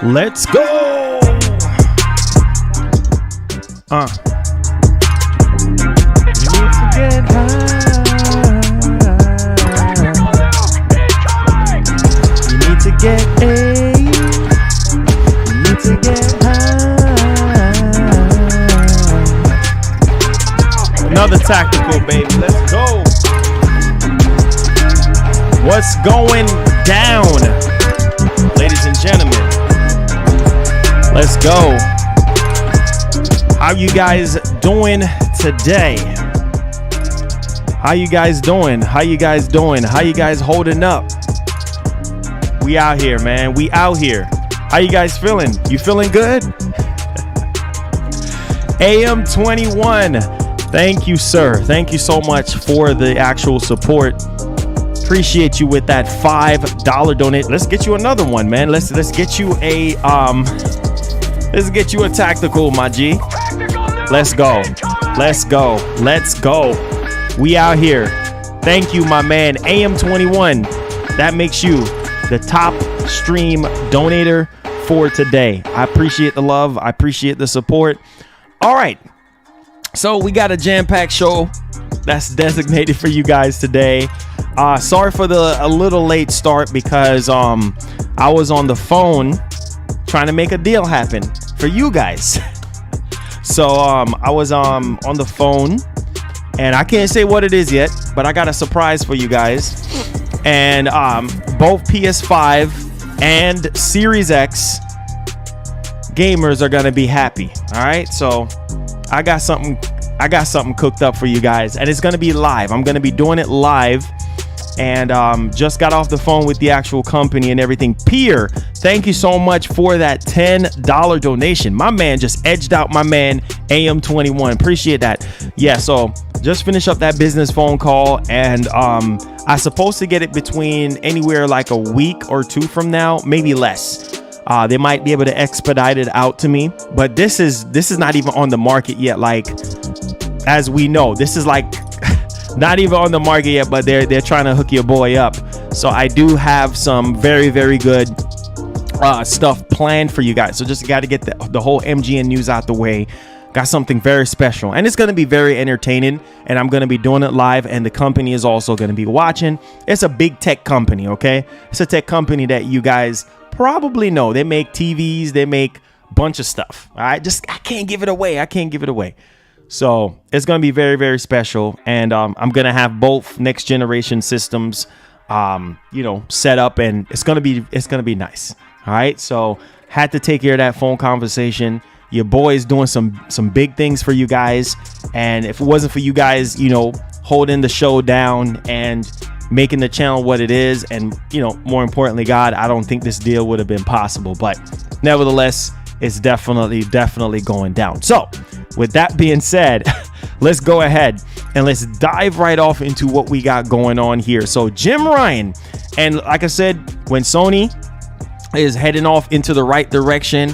Let's go. You need to get high. You need to get A. You need to get high. Another tactical, baby. Let's go. What's going down, ladies and gentlemen? Let's go. How you guys doing today? How you guys doing? How you guys doing? How you guys holding up? We out here, man. We out here. How you guys feeling? You feeling good? AM21. Thank you, sir. Thank you so much for the actual support. Appreciate you with that $5 donate. Let's get you another one, man. Let's get you a let's get you a tactical, my G. Let's go. Let's go. Let's go. We out here. Thank you, my man. AM21. That makes you the top stream donator for today. I appreciate the love. I appreciate the support. All right. So we got a jam-packed show that's designated for you guys today. Sorry for a little late start because I was on the phone trying to make a deal happen for you guys. So I was on the phone and I can't say what it is yet, but I got a surprise for you guys. And both PS5 and Series X gamers are gonna be happy. All right, so I got something cooked up for you guys, and it's gonna be live. I'm gonna be doing it live. And just got off the phone with the actual company and everything. Pierre, thank you so much for that $10 donation. My man just edged out my man AM21. Appreciate that. Yeah, so just finish up that business phone call, and I'm supposed to get it between anywhere like a week or two from now, maybe less. They might be able to expedite it out to me, but this is not even on the market yet. Like, as we know, this is like not even on the market yet, but they're trying to hook your boy up. So I do have some very, very good stuff planned for you guys. So just got to get the whole MGN news out the way. Got something very special, and it's going to be very entertaining, and I'm going to be doing it live, and the company is also going to be watching. It's a big tech company, okay? It's a tech company that you guys probably know. They make TVs, they make a bunch of stuff. All right, I can't give it away. So it's going to be very, very special. And I'm going to have both next generation systems, set up, and it's going to be nice. All right. So had to take care of that phone conversation. Your boy is doing some big things for you guys. And if it wasn't for you guys, holding the show down and making the channel what it is, and, more importantly, God, I don't think this deal would have been possible. But nevertheless, it's definitely going down. So with that being said, let's go ahead and let's dive right off into what we got going on here. So Jim Ryan, and like I said, when Sony is heading off into the right direction,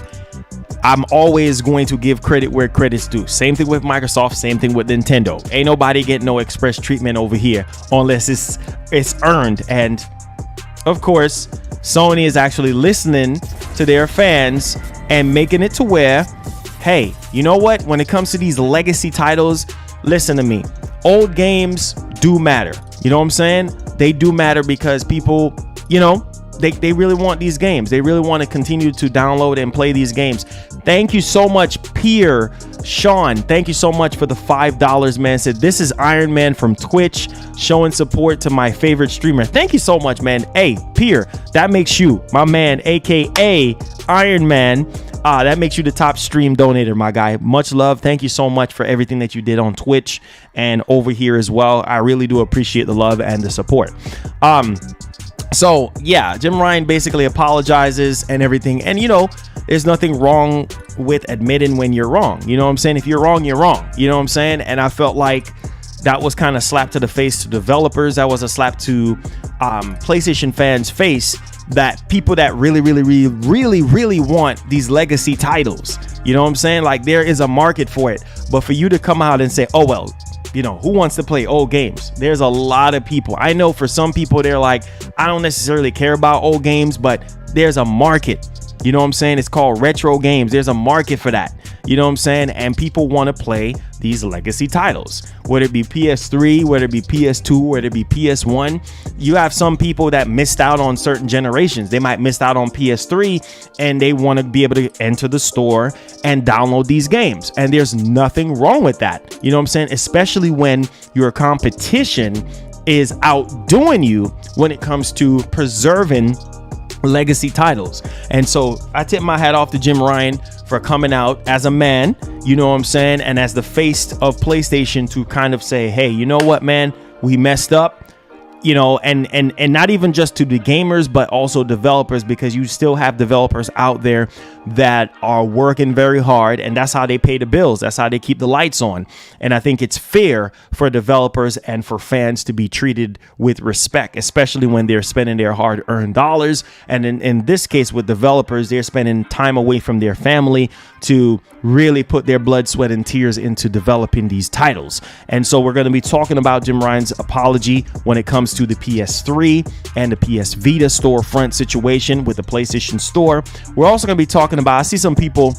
I'm always going to give credit where credit's due. Same thing with Microsoft, same thing with Nintendo. Ain't nobody getting no express treatment over here unless it's earned. And of course, Sony is actually listening to their fans and making it to where, hey, you know what? When it comes to these legacy titles, listen to me. Old games do matter. You know what I'm saying? They do matter because people, they really want these games. They really want to continue to download and play these games. Thank you so much, Pierre. Sean, thank you so much for the $5, man. Said, this is Iron Man from Twitch, showing support to my favorite streamer. Thank you so much, man. Hey, Pierre, that makes you my man, aka Iron Man. That makes you the top stream donator, my guy. Much love. Thank you so much for everything that you did on Twitch and over here as well. I really do appreciate the love and the support. So yeah, Jim Ryan basically apologizes and everything. And there's nothing wrong with admitting when you're wrong. You know what I'm saying? If you're wrong, you're wrong. You know what I'm saying? And I felt like that was kind of slap to the face to developers. That was a slap to PlayStation fans' face that people that really want these legacy titles, you know what I'm saying? Like, there is a market for it. But for you to come out and say, oh, well, you know, who wants to play old games? There's a lot of people. I know for some people, they're like, I don't necessarily care about old games, but there's a market. You know what I'm saying? It's called retro games. There's a market for that. You know what I'm saying? And people want to play these legacy titles, whether it be PS3, whether it be PS2, whether it be PS1. You have some people that missed out on certain generations. They might miss out on PS3 and they want to be able to enter the store and download these games. And there's nothing wrong with that. You know what I'm saying? Especially when your competition is outdoing you when it comes to preserving legacy titles. And so I tip my hat off to Jim Ryan for coming out as a man, you know what I'm saying, and as the face of PlayStation to kind of say, hey, you know what, man, we messed up. You know, and not even just to the gamers, but also developers, because you still have developers out there that are working very hard, and that's how they pay the bills. That's how they keep the lights on. And I think it's fair for developers and for fans to be treated with respect, especially when they're spending their hard-earned dollars. And in this case, with developers, they're spending time away from their family to really put their blood, sweat, and tears into developing these titles. And so we're going to be talking about Jim Ryan's apology when it comes to the PS3 and the PS Vita storefront situation with the PlayStation Store. We're also going to be talking about, I see some people,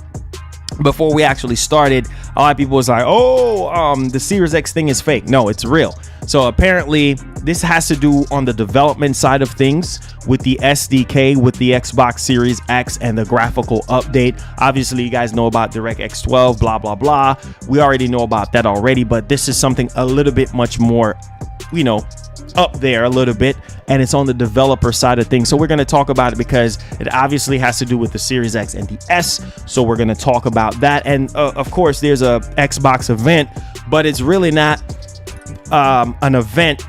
before we actually started, a lot of people was like, the Series X thing is fake. No, it's real. So apparently this has to do on the development side of things with the SDK, with the Xbox Series X and the graphical update. Obviously, you guys know about DirectX 12, blah, blah, blah. We already know about that already, but this is something a little bit much more, you know, up there a little bit, and it's on the developer side of things. So we're going to talk about it because it obviously has to do with the Series X and the S. So we're going to talk about that. And of course, there's a Xbox event, but it's really not an event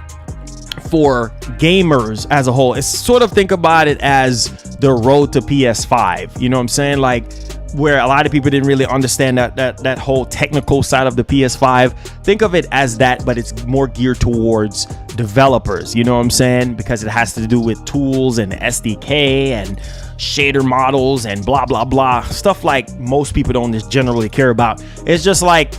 for gamers as a whole. It's sort of, think about it as the road to PS5. You know what I'm saying? Like, where a lot of people didn't really understand that whole technical side of the PS5. Think of it as that, but it's more geared towards developers. You know what I'm saying? Because it has to do with tools and SDK and shader models and blah, blah, blah. Stuff like most people don't just generally care about. It's just like,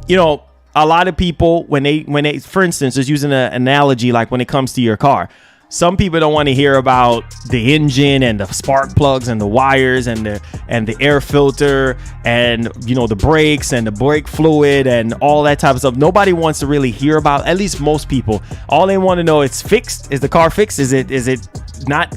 you know, a lot of people, when they, for instance, just using an analogy, like when it comes to your car, some people don't want to hear about the engine and the spark plugs and the wires and the air filter and, you know, the brakes and the brake fluid and all that type of stuff. Nobody wants to really hear about, at least most people. All they want to know, it's fixed. Is the car fixed? Is it not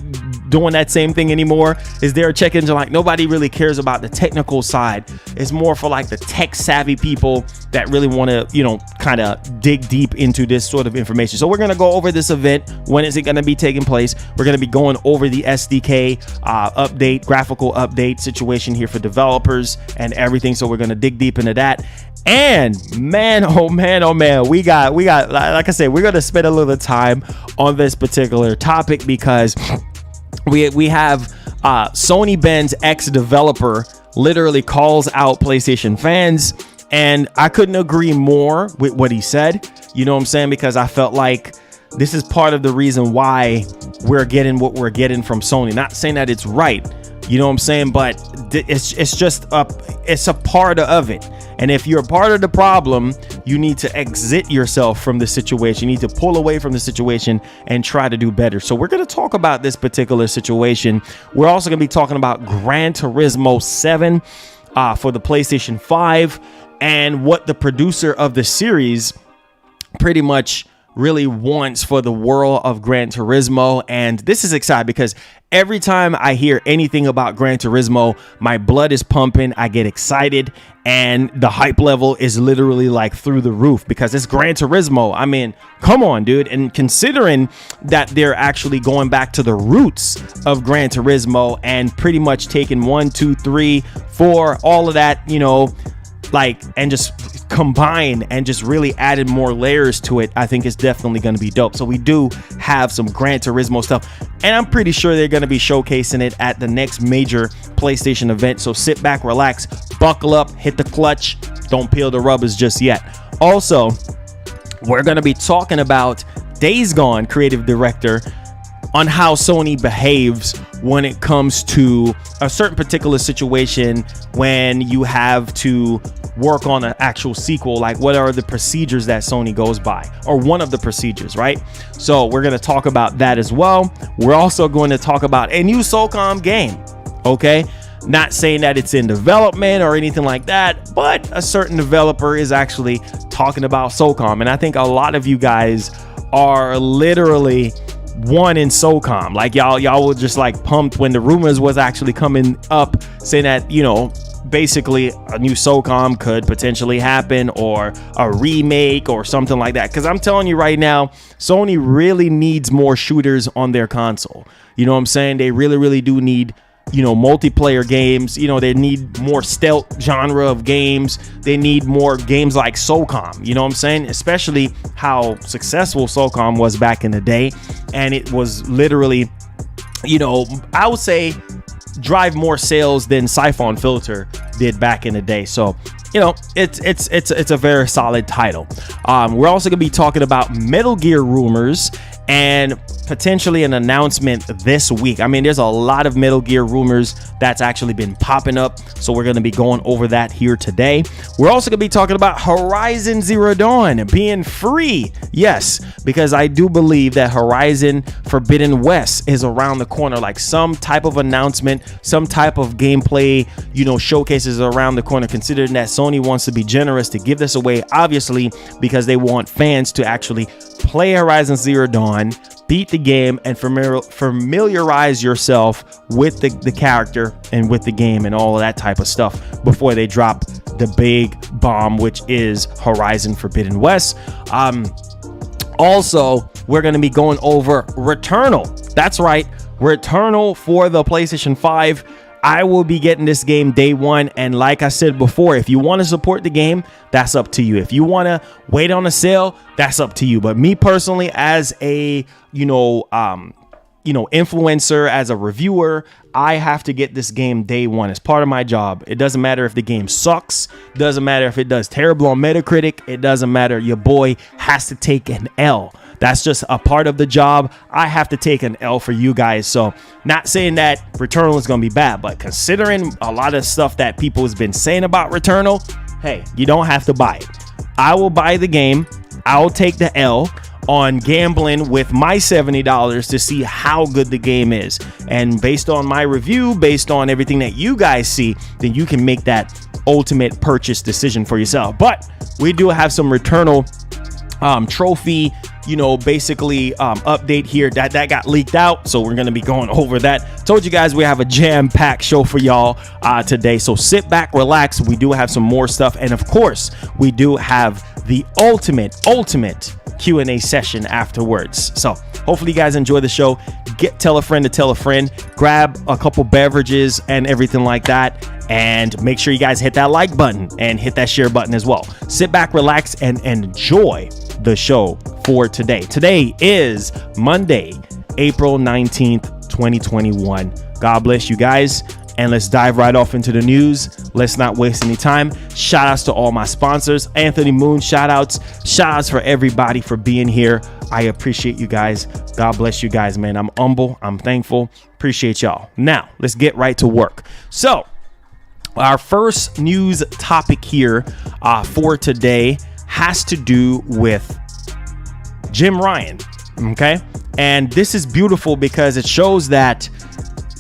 doing that same thing anymore? Is there a check engine light? Nobody really cares about the technical side. It's more for like the tech savvy people that really want to, you know, kind of dig deep into this sort of information. So we're going to go over this event. When is it going to be taking place? We're going to be going over the SDK update, graphical update situation here for developers and everything. So we're going to dig deep into that. And man, oh man, we got, like I said, we're going to spend a little time on this particular topic because we have Sony Ben's ex-developer literally calls out PlayStation fans, and I couldn't agree more with what he said. You know what I'm saying? Because I felt like this is part of the reason why we're getting what we're getting from Sony. Not saying that it's right, you know what I'm saying, but it's just it's a part of it. And if you're a part of the problem, you need to exit yourself from the situation. You need to pull away from the situation and try to do better. So we're going to talk about this particular situation. We're also going to be talking about Gran Turismo 7 for the PlayStation 5 and what the producer of the series pretty much really wants for the world of Gran Turismo. And this is exciting because every time I hear anything about Gran Turismo, my blood is pumping. I get excited and the hype level is literally like through the roof because it's Gran Turismo. I mean, come on, dude. And considering that they're actually going back to the roots of Gran Turismo and pretty much taking 1, 2, 3, 4, all of that, you know, like, and just combine and just really added more layers to it, I think it's definitely going to be dope. So we do have some Gran Turismo stuff, and I'm pretty sure they're going to be showcasing it at the next major PlayStation event. So sit back, relax, buckle up, hit the clutch, don't peel the rubbers just yet. Also, we're going to be talking about Days Gone creative director on how Sony behaves when it comes to a certain particular situation when you have to work on an actual sequel. Like, what are the procedures that Sony goes by, or one of the procedures, right? So we're going to talk about that as well. We're also going to talk about a new SOCOM game. Okay, not saying that it's in development or anything like that, but a certain developer is actually talking about SOCOM, and I think a lot of you guys are literally one in SOCOM. Like, y'all were just like pumped when the rumors was actually coming up, saying that, you know, basically a new SOCOM could potentially happen, or a remake or something like that. Because I'm telling you right now, Sony really needs more shooters on their console. You know what I'm saying? They really do need, you know, multiplayer games. You know, they need more stealth genre of games. They need more games like SOCOM. You know what I'm saying? Especially how successful SOCOM was back in the day, and it was literally, you know, I would say drive more sales than Siphon Filter did back in the day. So, you know, it's a very solid title. We're also gonna be talking about Metal Gear rumors and potentially an announcement this week. I mean, there's a lot of Metal Gear rumors that's actually been popping up, so we're going to be going over that here today. We're also going to be talking about Horizon Zero Dawn being free. Yes, because I do believe that Horizon Forbidden West is around the corner. Like, some type of announcement, some type of gameplay, you know, showcases around the corner, considering that Sony wants to be generous to give this away, obviously, because they want fans to actually play Horizon Zero Dawn, beat the game, and familiarize yourself with the character and with the game and all of that type of stuff before they drop the big bomb, which is Horizon Forbidden West. Also, we're going to be going over Returnal. That's right, Returnal for the PlayStation 5. I will be getting this game day one, and like I said before, if you want to support the game, that's up to you. If you want to wait on a sale, that's up to you. But me personally, as a influencer, as a reviewer, I have to get this game day one. It's part of my job. It doesn't matter if the game sucks. It doesn't matter if it does terrible on Metacritic. It doesn't matter. Your boy has to take an L. That's just a part of the job. I have to take an L for you guys. So, not saying that Returnal is going to be bad, but considering a lot of stuff that people has been saying about Returnal, hey, you don't have to buy it. I will buy the game. I'll take the L on gambling with my $70 to see how good the game is. And based on my review, based on everything that you guys see, then you can make that ultimate purchase decision for yourself. But we do have some Returnal trophy, you know, basically update here that got leaked out, so we're gonna be going over that. Told you guys we have a jam-packed show for y'all today, so sit back, relax. We do have some more stuff, and of course we do have the ultimate Q&A session afterwards. So hopefully you guys enjoy the show. Tell a friend to tell a friend, grab a couple beverages and everything like that, and make sure you guys hit that like button and hit that share button as well. Sit back, relax, and enjoy the show for today. Today is Monday, April 19th, 2021. God bless you guys, and let's dive right off into the news. Let's not waste any time. Shout outs to all my sponsors. Anthony Moon, shout outs for everybody for being here. I appreciate you guys. God bless you guys, man. I'm humble. I'm thankful. Appreciate y'all. Now, let's get right to work. So, our first news topic here for today has to do with Jim Ryan. Okay. And this is beautiful because it shows that,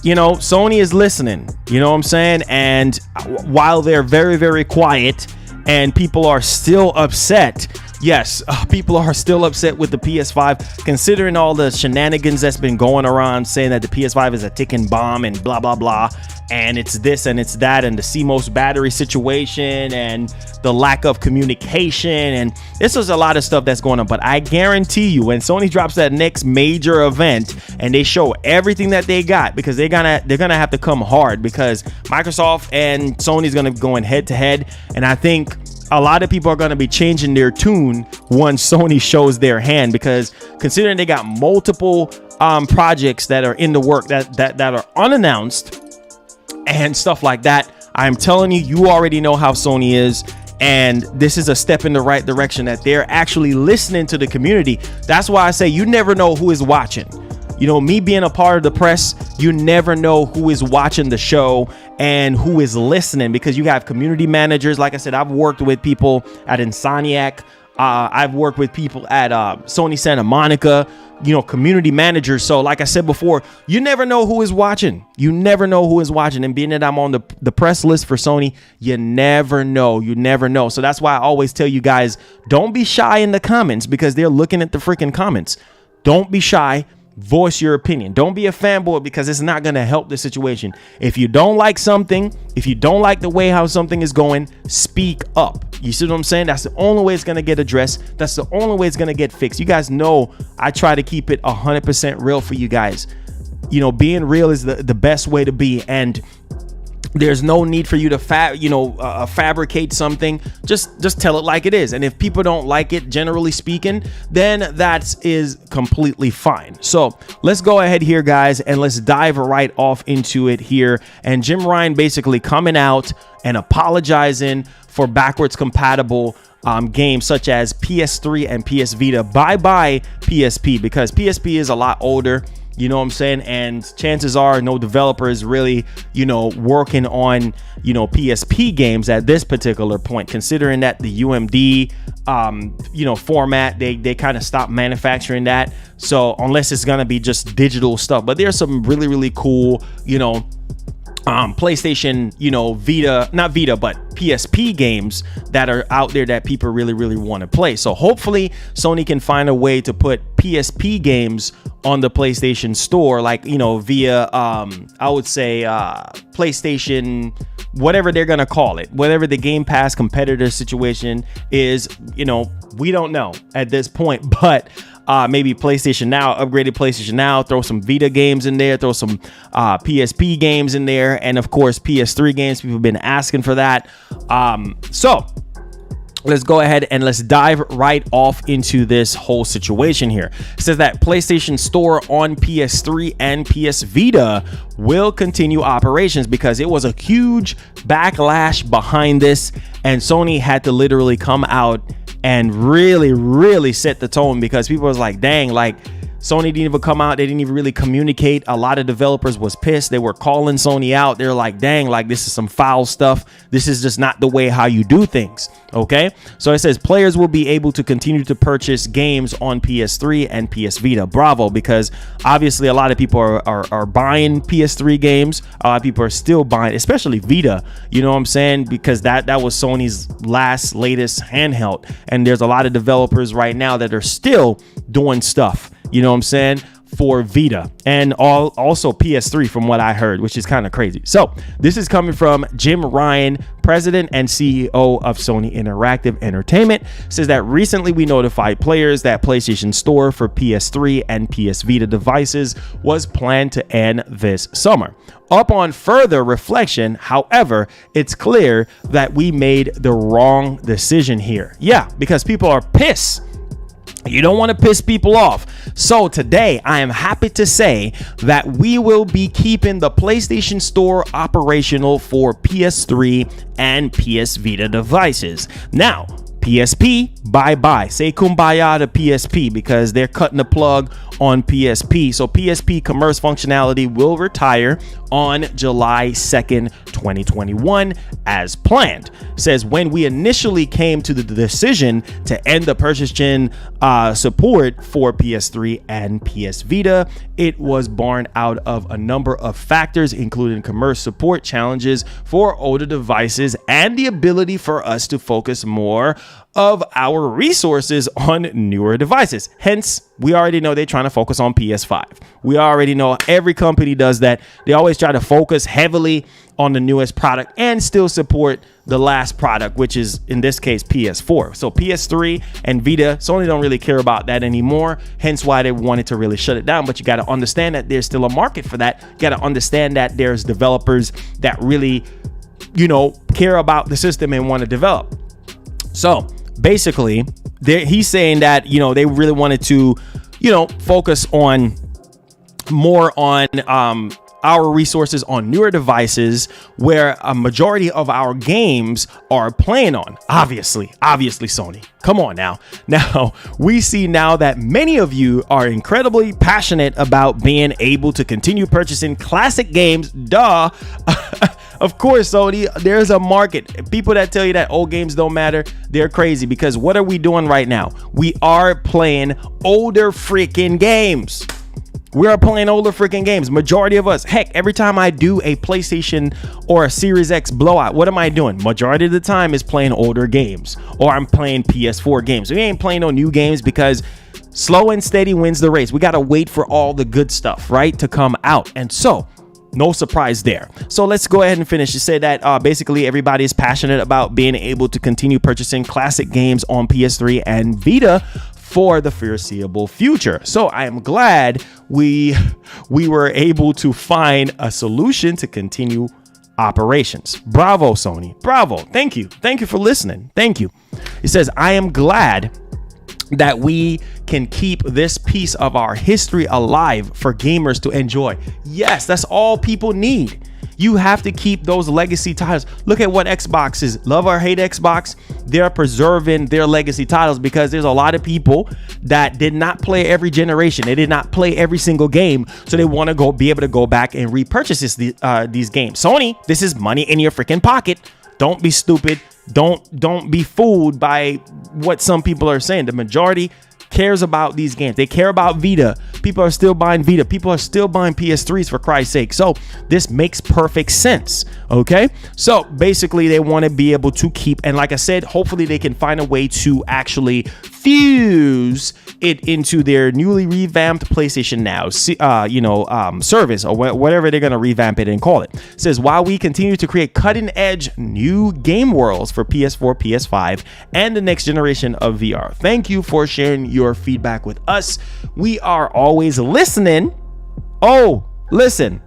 you know, Sony is listening, you know what I'm saying? And while they're very, very quiet and people are still upset, yes, people are still upset with the PS5, considering all the shenanigans that's been going around saying that the PS5 is a ticking bomb and blah, blah, blah. And it's this and it's that, and the CMOS battery situation and the lack of communication. And this is a lot of stuff that's going on. But I guarantee you, when Sony drops that next major event and they show everything that they got, because they're gonna have to come hard, because Microsoft and Sony's gonna be going head to head. And I think a lot of people are going to be changing their tune once Sony shows their hand, because considering they got multiple projects that are in the work that are unannounced and stuff like that, I'm telling you, you already know how Sony is. And this is a step in the right direction, that they're actually listening to the community. That's why I say you never know who is watching. You know, me being a part of the press, you never know who is watching the show and who is listening, because you have community managers. Like I said, I've worked with people at Insomniac. I've worked with people at Sony Santa Monica, you know, community managers. So like I said before, you never know who is watching. You never know who is watching. And being that I'm on the press list for Sony, you never know. You never know. So that's why I always tell you guys, don't be shy in the comments, because they're looking at the freaking comments. Don't be shy. Voice your opinion. Don't be a fanboy, because it's not going to help the situation. If you don't like something, if you don't like the way how something is going, speak up. You see what I'm saying? That's the only way it's going to get addressed. That's the only way it's going to get fixed. You guys know I try to keep it 100% real for you guys. You know, being real is the best way to be. And there's no need for you to fabricate something. Just tell it like it is. And if people don't like it, generally speaking, then that is completely fine. So let's go ahead here, guys, and let's dive right off into it here. And Jim Ryan basically coming out and apologizing for backwards compatible games such as PS3 and PS Vita. Bye PSP, because PSP is a lot older. You know what I'm saying? And chances are no developer is really, you know, working on, you know, PSP games at this particular point, considering that the UMD, format, they kind of stopped manufacturing that. So unless it's going to be just digital stuff, but there's some really, really cool, you know, PlayStation, you know, not Vita, but PSP games that are out there that people really, really want to play. So hopefully Sony can find a way to put PSP games on the PlayStation Store, like, you know, via, I would say, PlayStation, whatever they're going to call it, whatever the Game Pass competitor situation is, you know, we don't know at this point, but maybe PlayStation Now, upgraded PlayStation Now, throw some Vita games in there, throw some PSP games in there, and of course PS3 games. People have been asking for that. So let's go ahead and let's dive right off into this whole situation here. It says that PlayStation Store on PS3 and PS Vita will continue operations, because it was a huge backlash behind this, and Sony had to literally come out and really set the tone, because people was like, dang, like Sony didn't even come out. They didn't even really communicate. A lot of developers was pissed. They were calling Sony out. They're like, dang, like this is some foul stuff. This is just not the way how you do things. Okay. So it says players will be able to continue to purchase games on PS3 and PS Vita. Bravo. Because obviously a lot of people are buying PS3 games. A lot of people are still buying, especially Vita. You know what I'm saying? Because that was Sony's latest handheld. And there's a lot of developers right now that are still doing stuff, you know what I'm saying, for Vita, and also PS3 from what I heard, which is kind of crazy. So this is coming from Jim Ryan, president and CEO of Sony Interactive Entertainment. Says that recently we notified players that PlayStation Store for PS3 and PS Vita devices was planned to end this summer. Upon further reflection, however, it's clear that we made the wrong decision here. Yeah, because people are pissed. You don't want to piss people off. So today I am happy to say that we will be keeping the PlayStation Store operational for PS3 and PS Vita devices. Now, PSP, bye-bye. Say kumbaya to PSP, because they're cutting the plug on PSP. So PSP commerce functionality will retire on July 2nd, 2021 as planned. Says when we initially came to the decision to end the purchase gen support for PS3 and PS Vita, it was born out of a number of factors, including commerce support challenges for older devices and the ability for us to focus more of our resources on newer devices. Hence, we already know they're trying to focus on PS5. We already know every company does that. They always try to focus heavily on the newest product and still support the last product, which is in this case PS4. So PS3 and Vita, Sony don't really care about that anymore. Hence why they wanted to really shut it down. But you got to understand that there's still a market for that. You got to understand that there's developers that really, you know, care about the system and want to develop. So basically, he's saying that, you know, they really wanted to, you know, focus on more on our resources on newer devices where a majority of our games are playing on. Obviously, Sony. Come on now. Now, we see now that many of you are incredibly passionate about being able to continue purchasing classic games. Duh. Of course, Sony, there's a market. People that tell you that old games don't matter, they're crazy, because what are we doing right now? We are playing older freaking games. We are playing older freaking games. Majority of us. Heck, every time I do a PlayStation or a Series X blowout, what am I doing? Majority of the time is playing older games, or I'm playing PS4 games. We ain't playing no new games because slow and steady wins the race. We got to wait for all the good stuff, right, to come out. And so, no surprise there. So let's go ahead and finish. You said that basically everybody is passionate about being able to continue purchasing classic games on PS3 and Vita for the foreseeable future. So I am glad we were able to find a solution to continue operations. Bravo, Sony. Bravo. Thank you. Thank you for listening. Thank you. It says, I am glad that we can keep this piece of our history alive for gamers to enjoy. Yes, that's all people need. You have to keep those legacy titles. Look at what Xbox is. Love or hate Xbox, they're preserving their legacy titles because there's a lot of people that did not play every generation. They did not play every single game, so they want to be able to go back and repurchase these games. Sony, this is money in your freaking pocket. Don't be stupid. Don't be fooled by what some people are saying. The majority cares about these games. They care about Vita. People are still buying Vita. People are still buying PS3s, for Christ's sake. So this makes perfect sense. Okay. So basically they want to be able to keep, and like I said, hopefully they can find a way to actually fuse it into their newly revamped PlayStation Now, service, or whatever they're going to revamp it and call it. It says, while we continue to create cutting edge new game worlds for PS4, PS5, and the next generation of VR. Thank you for sharing your feedback with us. We are always listening. Oh, listen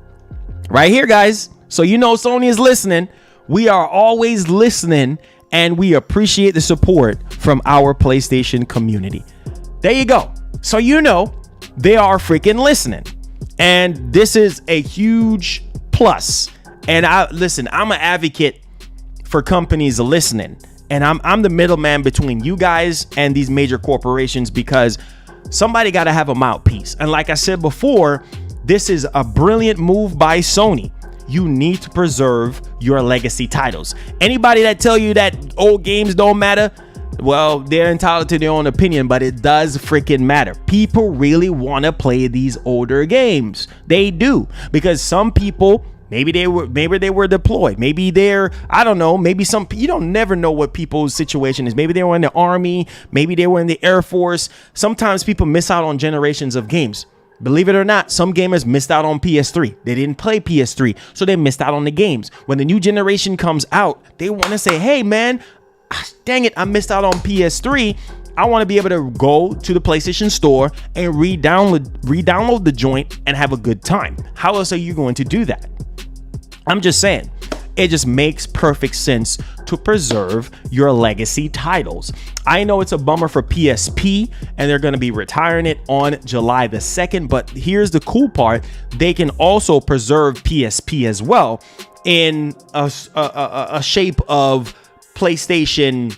right here, guys. So you know Sony is listening. We are always listening, and we appreciate the support from our PlayStation community. There you go. So you know they are freaking listening, and this is a huge plus. And I'm an advocate for companies listening, and I'm the middleman between you guys and these major corporations, because somebody got to have a mouthpiece. And like I said before, this is a brilliant move by Sony. You need to preserve your legacy titles. Anybody that tell you that old games don't matter, well, they're entitled to their own opinion, but it does freaking matter. People really want to play these older games. They do, because some people, maybe they were deployed. Maybe they're, I don't know, maybe you don't never know what people's situation is. Maybe they were in the army. Maybe they were in the Air Force. Sometimes people miss out on generations of games. Believe it or not, some gamers missed out on PS3. They didn't play PS3, so they missed out on the games. When the new generation comes out, they want to say, hey man, dang it, I missed out on PS3. I want to be able to go to the PlayStation Store and re-download the joint and have a good time. How else are you going to do that? I'm just saying, it just makes perfect sense to preserve your legacy titles. I know it's a bummer for PSP, and they're going to be retiring it on July the 2nd, but here's the cool part. They can also preserve PSP as well in a shape of PlayStation.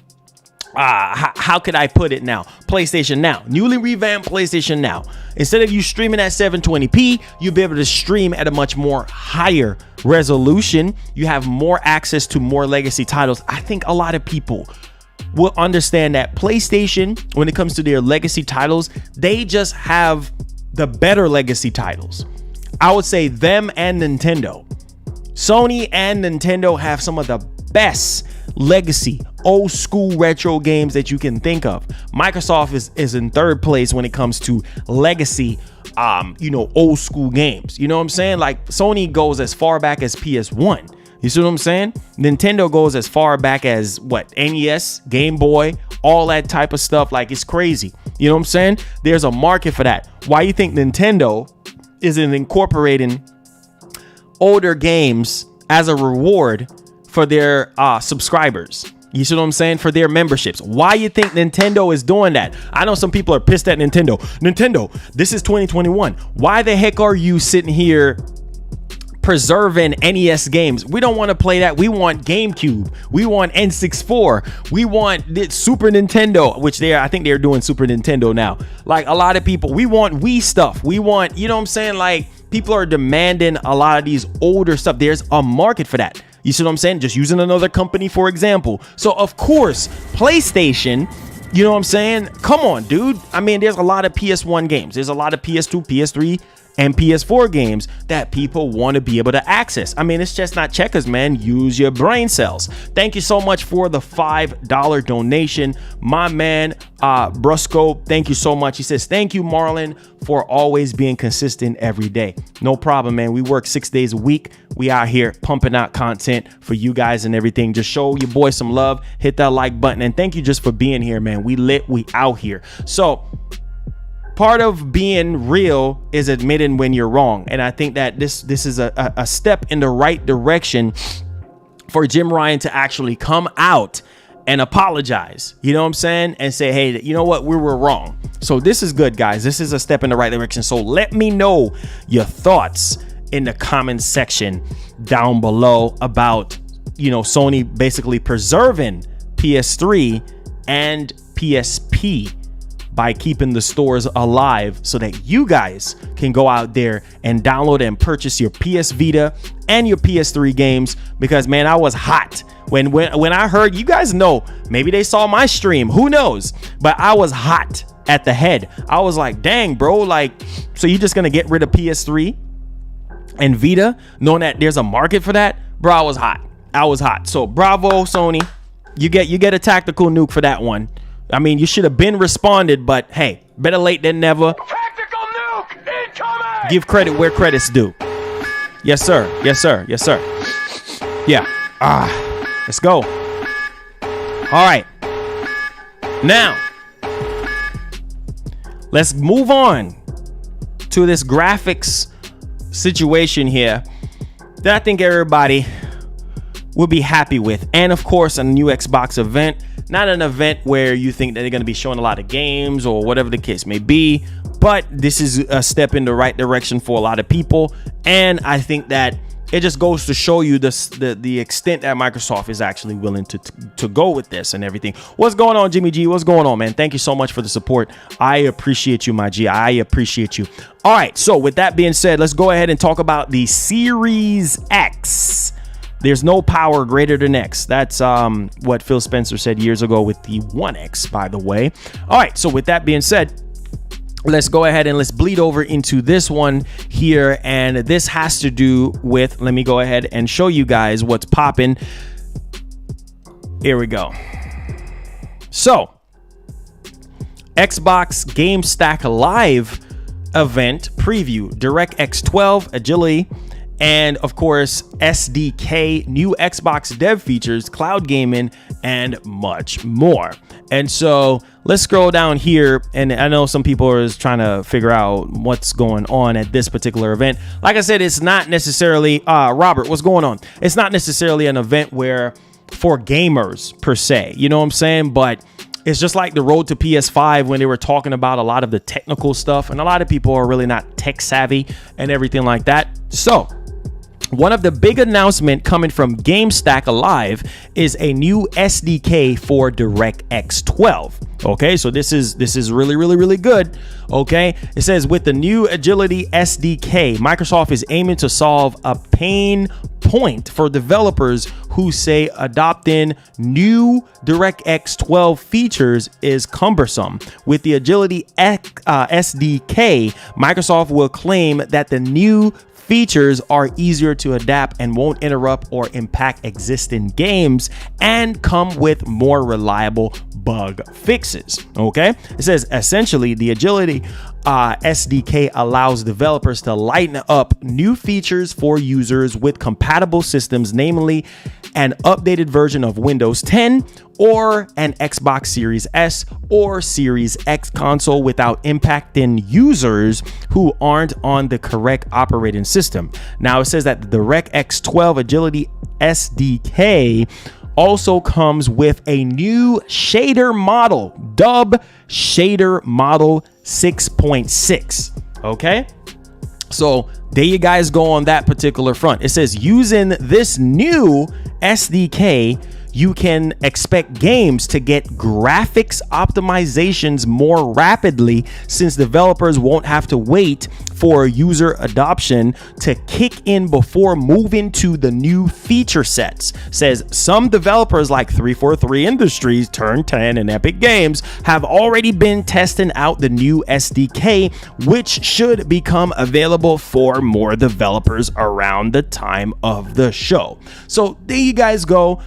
How could I put it now? PlayStation Now, newly revamped PlayStation Now. Instead of you streaming at 720p, you'll be able to stream at a much more higher resolution. You have more access to more legacy titles. I think a lot of people will understand that PlayStation, when it comes to their legacy titles, they just have the better legacy titles. I would say them and Nintendo. Sony and Nintendo have some of the best legacy old school retro games that you can think of. Microsoft is in third place when it comes to legacy old school games. You know what I'm saying? Like Sony goes as far back as PS1. You see what I'm saying? Nintendo goes as far back as what? NES, Game Boy, all that type of stuff. Like, it's crazy. You know what I'm saying? There's a market for that. Why you think Nintendo isn't incorporating older games as a reward for their subscribers? You see what I'm saying? For their memberships. Why you think Nintendo is doing that? I know some people are pissed at Nintendo. Nintendo, this is 2021. Why the heck are you sitting here preserving NES games. We don't want to play that. We want GameCube. We want N64. We want Super Nintendo, which I think they're doing Super Nintendo now. Like a lot of people, we want Wii stuff. We want, you know what I'm saying? Like people are demanding a lot of these older stuff. There's a market for that. You see what I'm saying? Just using another company, for example. So of course, PlayStation, you know what I'm saying? Come on, dude. I mean, there's a lot of PS1 games. There's a lot of PS2, PS3, and PS4 games that people want to be able to access. I mean, it's just not checkers, man. Use your brain cells. Thank you so much for the $5 donation. My man, Brusco, thank you so much. He says, thank you, Marlon, for always being consistent every day. No problem, man. We work 6 days a week. We out here pumping out content for you guys and everything. Just show your boy some love. Hit that like button. And thank you just for being here, man. We lit. We out here. So part of being real is admitting when you're wrong. And I think that this is a step in the right direction for Jim Ryan to actually come out and apologize. You know what I'm saying? And say, hey, you know what? We were wrong. So this is good, guys. This is a step in the right direction. So let me know your thoughts in the comment section down below about, you know, Sony basically preserving PS3 and PSP by keeping the stores alive so that you guys can go out there and download and purchase your PS Vita and your PS3 games. Because man, I was hot when I heard, you guys know, maybe they saw my stream, who knows, but I was hot at the head. I was like, dang, bro, like, so you're just gonna get rid of PS3 and Vita knowing that there's a market for that? Bro, I was hot. So bravo, Sony. You get a tactical nuke for that one. I mean, you should have been responded, but hey, better late than never. Tactical nuke incoming! Give credit where credit's due. Yes, sir. Yes, sir. Yes, sir. Yeah. Let's go. All right. Now, let's move on to this graphics situation here that I think everybody will be happy with. And of course, a new Xbox event. Not an event where you think that they're going to be showing a lot of games or whatever the case may be, but this is a step in the right direction for a lot of people. And I think that it just goes to show you the extent that Microsoft is actually willing to go with this and everything. What's going on, Jimmy G? What's going on, man? Thank you so much for the support. I appreciate you, my G. I appreciate you. All right. So with that being said, let's go ahead and talk about the Series X. There's no power greater than X. That's what Phil Spencer said years ago with the 1X, by the way. All right, so with that being said, let's go ahead and let's bleed over into this one here. And this has to do with, let me go ahead and show you guys what's popping. Here we go. So, Xbox Game Stack Live event preview, DirectX 12, agility, and of course, SDK, new Xbox dev features, cloud gaming, and much more. And so let's scroll down here. And I know some people are just trying to figure out what's going on at this particular event. Like I said, it's not necessarily, Robert, what's going on? It's not necessarily an event where for gamers per se, you know what I'm saying? But it's just like the road to PS5 when they were talking about a lot of the technical stuff. And a lot of people are really not tech savvy and everything like that. So one of the big announcements coming from GameStack Alive is a new SDK for DirectX 12. Okay, so this is really good. Okay, it says with the new Agility SDK, Microsoft is aiming to solve a pain point for developers who say adopting new DirectX 12 features is cumbersome. With the Agility SDK, Microsoft will claim that the new features are easier to adapt and won't interrupt or impact existing games and come with more reliable bug fixes. Okay, it says essentially the Agility SDK allows developers to lighten up new features for users with compatible systems, namely an updated version of Windows 10 or an Xbox Series S or Series X console without impacting users who aren't on the correct operating system. Now it says that the DirectX 12 Agility SDK also comes with a new shader model, Dub Shader Model 6.6. Okay, So there you guys go on that particular front. It says using this new SDK, you can expect games to get graphics optimizations more rapidly, since developers won't have to wait for user adoption to kick in before moving to the new feature sets. Says some developers like 343 Industries, Turn 10, and Epic Games have already been testing out the new SDK, which should become available for more developers around the time of the show. So there you guys go.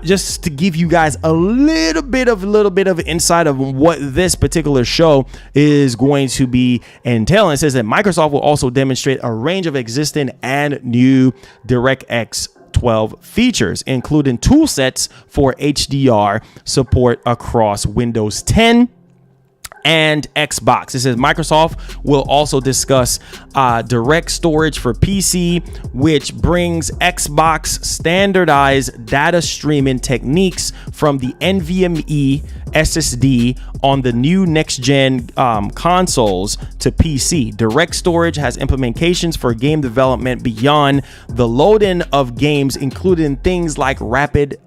Just to give you guys a little bit of insight of what this particular show is going to be entailing. It says that Microsoft will also demonstrate a range of existing and new DirectX 12 features, including tool sets for HDR support across Windows 10 and Xbox. It says Microsoft will also discuss direct storage for PC, which brings Xbox standardized data streaming techniques from the NVMe SSD on the new next-gen consoles to PC. Direct storage has implications for game development beyond the loading of games, including things like rapid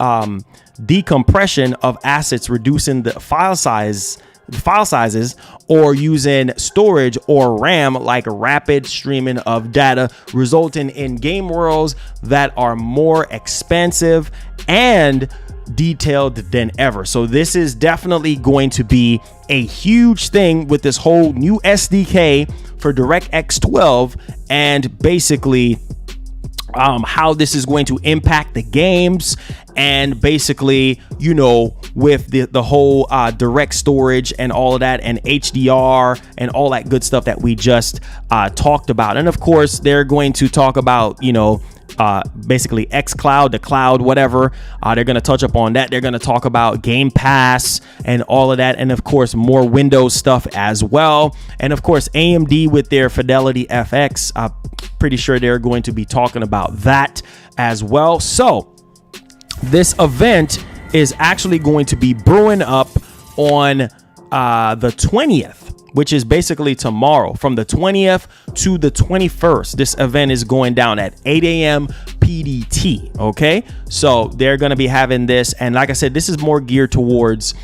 decompression of assets, reducing the file sizes, or using storage or RAM like rapid streaming of data, resulting in game worlds that are more expansive and detailed than ever. So this is definitely going to be a huge thing with this whole new SDK for DirectX 12, and basically how this is going to impact the games, and basically, you know, with the whole direct storage and all of that, and HDR and all that good stuff that we just talked about. And of course, they're going to talk about, you know, basically xCloud, the cloud, whatever. They're going to touch up on that. They're going to talk about Game Pass and all of that, and of course more Windows stuff as well. And of course AMD with their Fidelity FX, pretty sure they're going to be talking about that as well. So this event is actually going to be brewing up on the 20th, which is basically tomorrow. From the 20th to the 21st, this event is going down at 8 a.m. PDT. Okay, so they're going to be having this, and like I said, this is more geared towards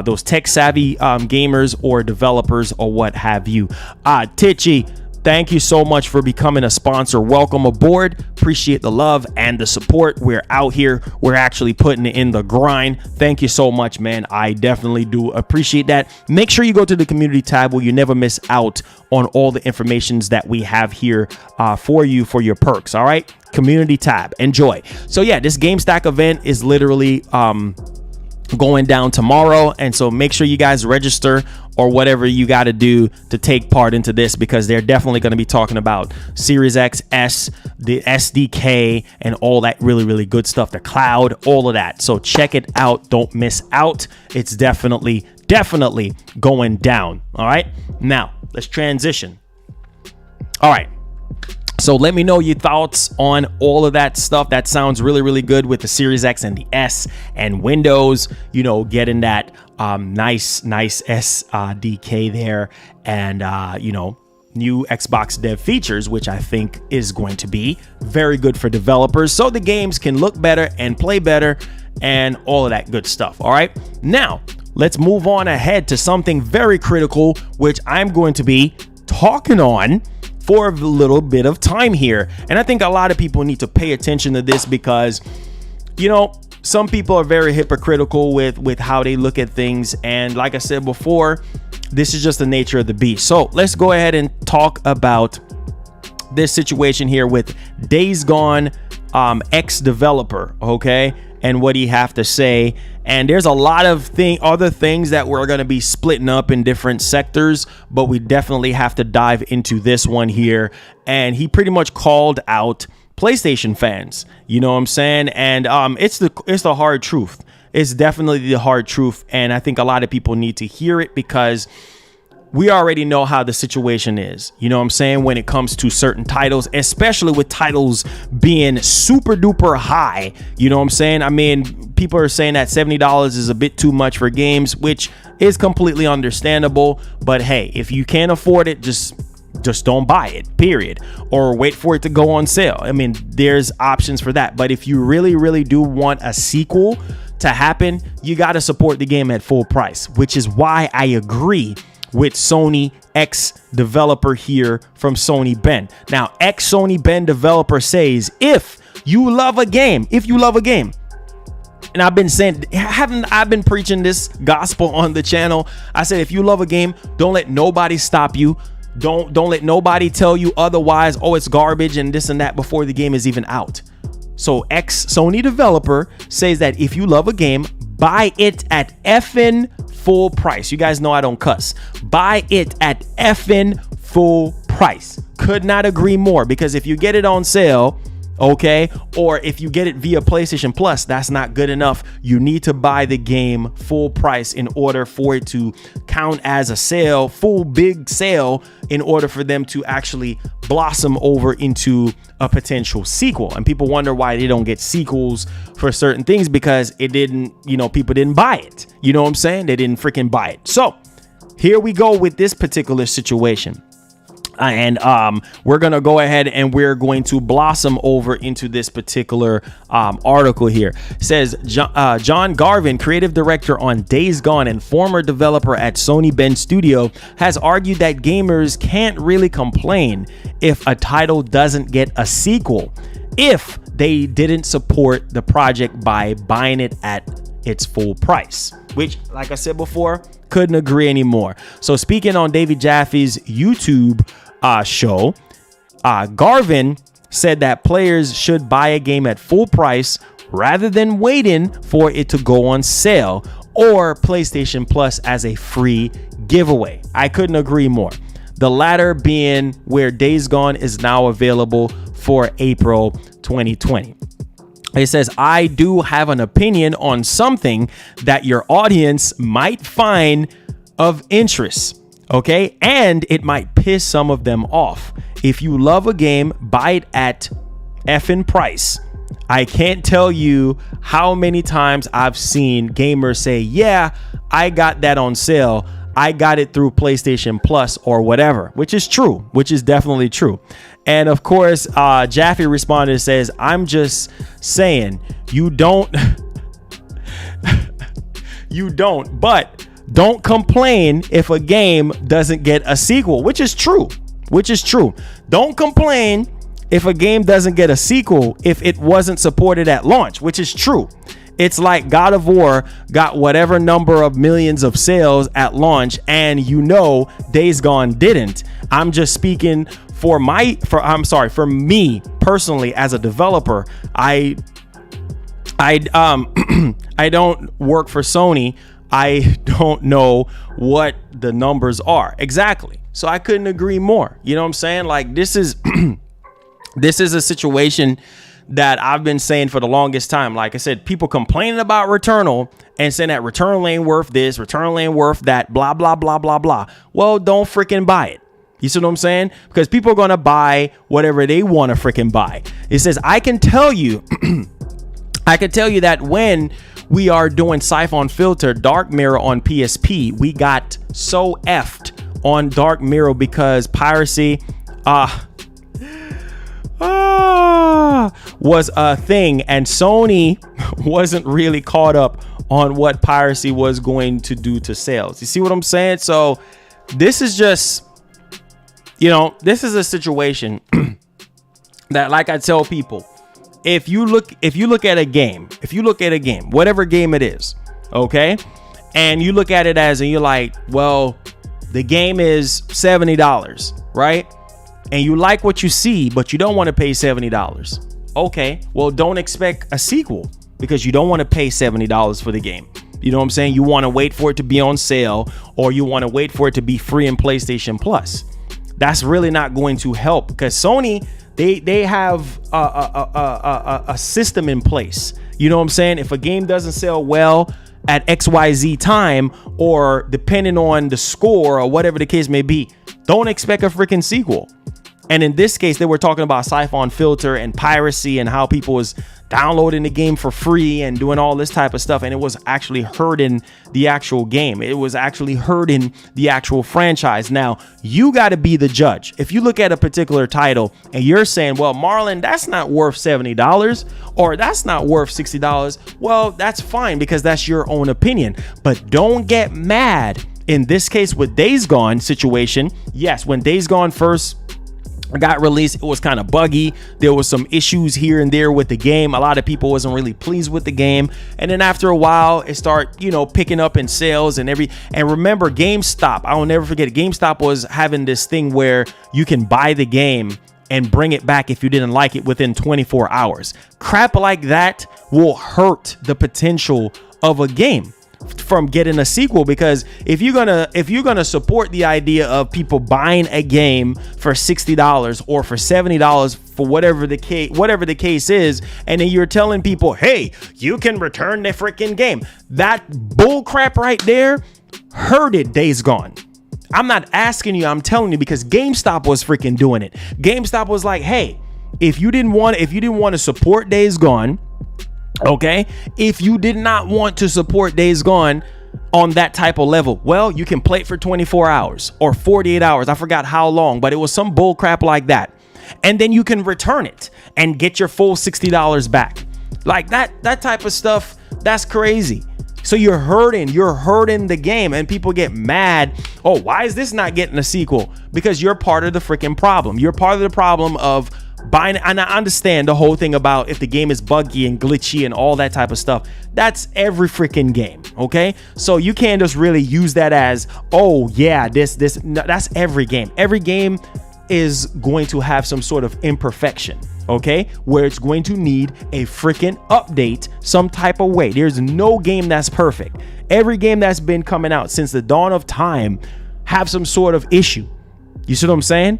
those tech savvy gamers or developers or what have you. Titchy, thank you so much for becoming a sponsor. Welcome aboard. Appreciate the love and the support. We're out here. We're actually putting it in the grind. Thank you so much, man. I definitely do appreciate that. Make sure you go to the community tab where you never miss out on all the informations that we have here for you for your perks. All right. Community tab. Enjoy. So yeah, this GameStack event is literally going down tomorrow, and so make sure you guys register or whatever you got to do to take part into this, because they're definitely going to be talking about Series X, S, the SDK, and all that really good stuff, the cloud, all of that. So check it out. Don't miss out. It's definitely going down. All right, now let's transition. All right, so let me know your thoughts on all of that stuff. That sounds really good with the Series X and the S and Windows, you know, getting that nice SDK there, and you know, new Xbox dev features, which I think is going to be very good for developers, so the games can look better and play better and all of that good stuff. All right, now let's move on ahead to something very critical, which I'm going to be talking on for a little bit of time here. And I think a lot of people need to pay attention to this, because, you know, some people are very hypocritical with how they look at things. And like I said before, this is just the nature of the beast. So let's go ahead and talk about this situation here with Days Gone ex-developer, okay, and what he have to say. And there's a lot of other things that we're going to be splitting up in different sectors, but we definitely have to dive into this one here. And he pretty much called out PlayStation fans, you know what I'm saying? And it's the hard truth. It's definitely the hard truth, and I think a lot of people need to hear it, because we already know how the situation is, you know what I'm saying, when it comes to certain titles, especially with titles being super duper high, you know what I'm saying? I mean, people are saying that $70 is a bit too much for games, which is completely understandable, but hey, if you can't afford it, just just don't buy it, period, or wait for it to go on sale. I mean, there's options for that. But if you really do want a sequel to happen, you got to support the game at full price, which is why I agree with Sony ex developer here from Sony Ben. Now, ex Sony Ben developer says, if you love a game, and I've been saying, I've been preaching this gospel on the channel. I said, if you love a game, don't let nobody stop you. Don't let nobody tell you otherwise. Oh, it's garbage and this and that before the game is even out. So ex Sony developer says that if you love a game, buy it at effing full price. You guys know I don't cuss. Buy it at effing full price. Could not agree more, because if you get it on sale, okay, or if you get it via PlayStation Plus, that's not good enough. You need to buy the game full price in order for it to count as a sale, full big sale, in order for them to actually blossom over into a potential sequel. And people wonder why they don't get sequels for certain things, because it didn't, people didn't buy it. You know what I'm saying? They didn't freaking buy it. So here we go with this particular situation. And we're going to go ahead and we're going to blossom over into this particular article here. It says John Garvin, creative director on Days Gone and former developer at Sony Ben Studio, has argued that gamers can't really complain if a title doesn't get a sequel if they didn't support the project by buying it at its full price, which, like I said before, couldn't agree anymore. So speaking on David Jaffe's YouTube show, Garvin said that players should buy a game at full price rather than waiting for it to go on sale or PlayStation Plus as a free giveaway. I couldn't agree more. The latter being where Days Gone is now available for April 2020. It says, I do have an opinion on something that your audience might find of interest. Okay, and it might piss some of them off. If you love a game, buy it at effing price. I can't tell you how many times I've seen gamers say, yeah, I got that on sale. I got it through PlayStation Plus or whatever, which is true, which is definitely true. And of course, Jaffe responded and says, I'm just saying you don't, but don't complain if a game doesn't get a sequel, which is true. Don't complain if a game doesn't get a sequel if it wasn't supported at launch, which is true. It's like God of War got whatever number of millions of sales at launch, and Days Gone didn't. I'm just speaking for me personally as a developer. I don't work for Sony. I don't know what the numbers are exactly. So I couldn't agree more. You know what I'm saying? Like, this is a situation that I've been saying for the longest time. Like I said, people complaining about Returnal and saying that Returnal ain't worth this, Returnal ain't worth that, blah, blah, blah, blah, blah. Well, don't freaking buy it. You see what I'm saying? Because people are going to buy whatever they want to freaking buy. It says, I can tell you that when we are doing Siphon Filter Dark Mirror on PSP, we got so effed on Dark Mirror because piracy was a thing, and Sony wasn't really caught up on what piracy was going to do to sales. You see what I'm saying? So this is just, this is a situation that, like I tell people, if you look at a game, whatever game it is, okay, and you look at it and you're like, well, the game is $70, right? And you like what you see, but you don't want to pay $70. Okay, well, don't expect a sequel because you don't want to pay $70 for the game. You know what I'm saying? You want to wait for it to be on sale, or you want to wait for it to be free in PlayStation Plus. That's really not going to help, because Sony, they have a system in place. You know what I'm saying? If a game doesn't sell well at XYZ time, or depending on the score or whatever the case may be, don't expect a freaking sequel. And in this case, they were talking about siphon filter and piracy and how people was downloading the game for free and doing all this type of stuff. And it was actually hurting the actual game. It was actually hurting the actual franchise. Now, you got to be the judge. If you look at a particular title and you're saying, well, Marlon, that's not worth $70 or that's not worth $60. Well, that's fine because that's your own opinion. But don't get mad. In this case with Days Gone situation, yes, when Days Gone first got released, it was kind of buggy. There was some issues here and there with the game. A lot of people wasn't really pleased with the game. And then after a while, it started, picking up in sales and remember, GameStop, I will never forget it. GameStop was having this thing where you can buy the game and bring it back if you didn't like it within 24 hours. Crap like that will hurt the potential of a game from getting a sequel, because if you're gonna support the idea of people buying a game for $60 or for $70 for whatever the case is, and then you're telling people, hey, you can return the freaking game, that bull crap right there hurted Days Gone. I'm not asking you, I'm telling you, because GameStop was freaking doing it. GameStop was like, hey, if you didn't want to support Days Gone, okay, if you did not want to support Days Gone on that type of level, well, you can play it for 24 hours or 48 hours. I forgot how long, but it was some bull crap like that. And then you can return it and get your full $60 back. Like that type of stuff, that's crazy. So you're hurting the game, and people get mad. Oh, why is this not getting a sequel? Because you're part of the freaking problem. You're part of the problem of buying, and I understand the whole thing about if the game is buggy and glitchy and all that type of stuff. That's every freaking game, okay? So you can't just really use that as, oh yeah, no, that's every game. Every game is going to have some sort of imperfection, okay? Where it's going to need a freaking update some type of way. There's no game that's perfect. Every game that's been coming out since the dawn of time have some sort of issue. You see what I'm saying?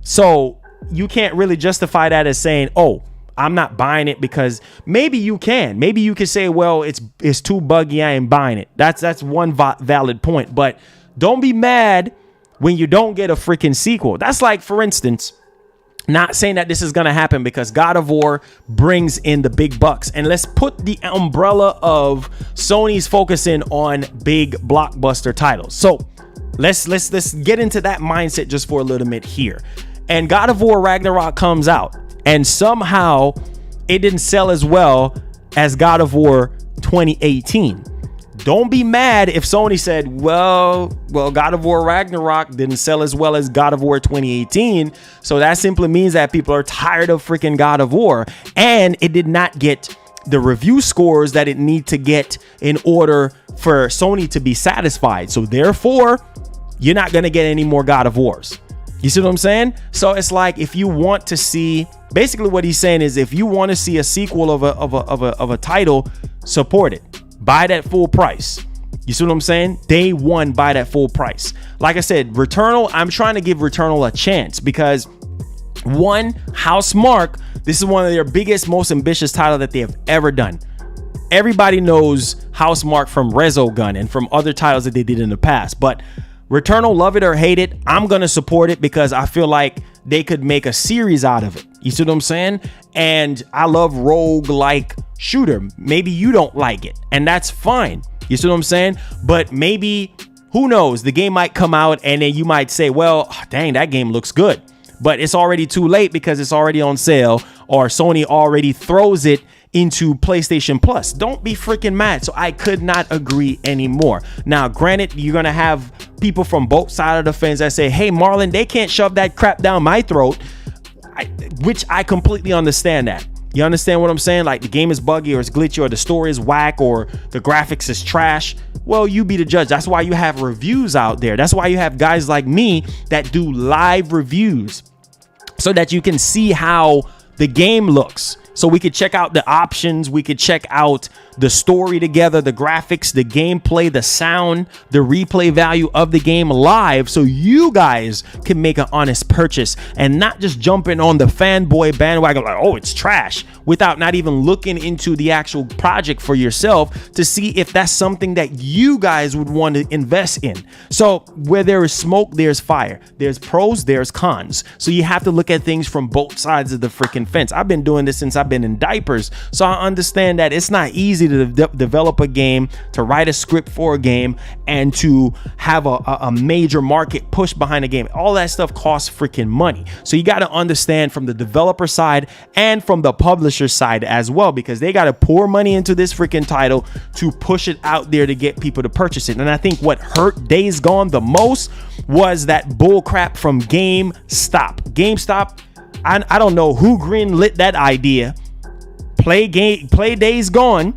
So you can't really justify that as saying, oh, I'm not buying it, because maybe you can. Maybe you can say, well, it's too buggy, I ain't buying it. That's one valid point. But don't be mad when you don't get a freaking sequel. That's like, for instance, not saying that this is going to happen, because God of War brings in the big bucks. And let's put the umbrella of Sony's focusing on big blockbuster titles. So let's get into that mindset just for a little bit here. And God of War Ragnarok comes out, and somehow it didn't sell as well as God of War 2018. Don't be mad if Sony said, well, God of War Ragnarok didn't sell as well as God of War 2018. So that simply means that people are tired of freaking God of War, and it did not get the review scores that it need to get in order for Sony to be satisfied. So therefore, you're not going to get any more God of Wars. You see what I'm saying? So it's like, if you want to see, basically what he's saying is, if you want to see a sequel of a title, support it. Buy that full price. You see what I'm saying? Day one, buy that full price. Like I said, Returnal, I'm trying to give Returnal a chance, because one, Housemarque, this is one of their biggest, most ambitious title that they have ever done. Everybody knows Housemarque from Resogun and from other titles that they did in the past, but Returnal, love it or hate it, I'm going to support it, because I feel like they could make a series out of it. You see what I'm saying? And I love rogue-like shooter. Maybe you don't like it, and that's fine. You see what I'm saying? But maybe, who knows, the game might come out and then you might say, well, dang, that game looks good. But it's already too late because it's already on sale, or Sony already throws it into PlayStation Plus. Don't be freaking mad. So I could not agree anymore. Now, granted, you're going to have people from both sides of the fence that say, hey, Marlon, they can't shove that crap down my throat, which I completely understand that. You understand what I'm saying? Like, the game is buggy, or it's glitchy, or the story is whack, or the graphics is trash. Well, you be the judge. That's why you have reviews out there. That's why you have guys like me that do live reviews, so that you can see how the game looks. So we could check out the options. We could check out the story together, the graphics, the gameplay, the sound, the replay value of the game live, so you guys can make an honest purchase and not just jumping on the fanboy bandwagon like, oh, it's trash. without not even looking into the actual project for yourself to see if that's something that you guys would want to invest in. So where there is smoke, there's fire. There's pros, there's cons. So you have to look at things from both sides of the freaking fence. I've been doing this since I've been in diapers, so I understand that it's not easy to develop a game, to write a script for a game, and to have a major market push behind a game. All that stuff costs freaking money. So you got to understand from the developer side and from the publisher side as well, because they got to pour money into this freaking title to push it out there to get people to purchase it. And I think what hurt Days Gone the most was that bull crap from GameStop. I don't know who greenlit that idea. Play Days Gone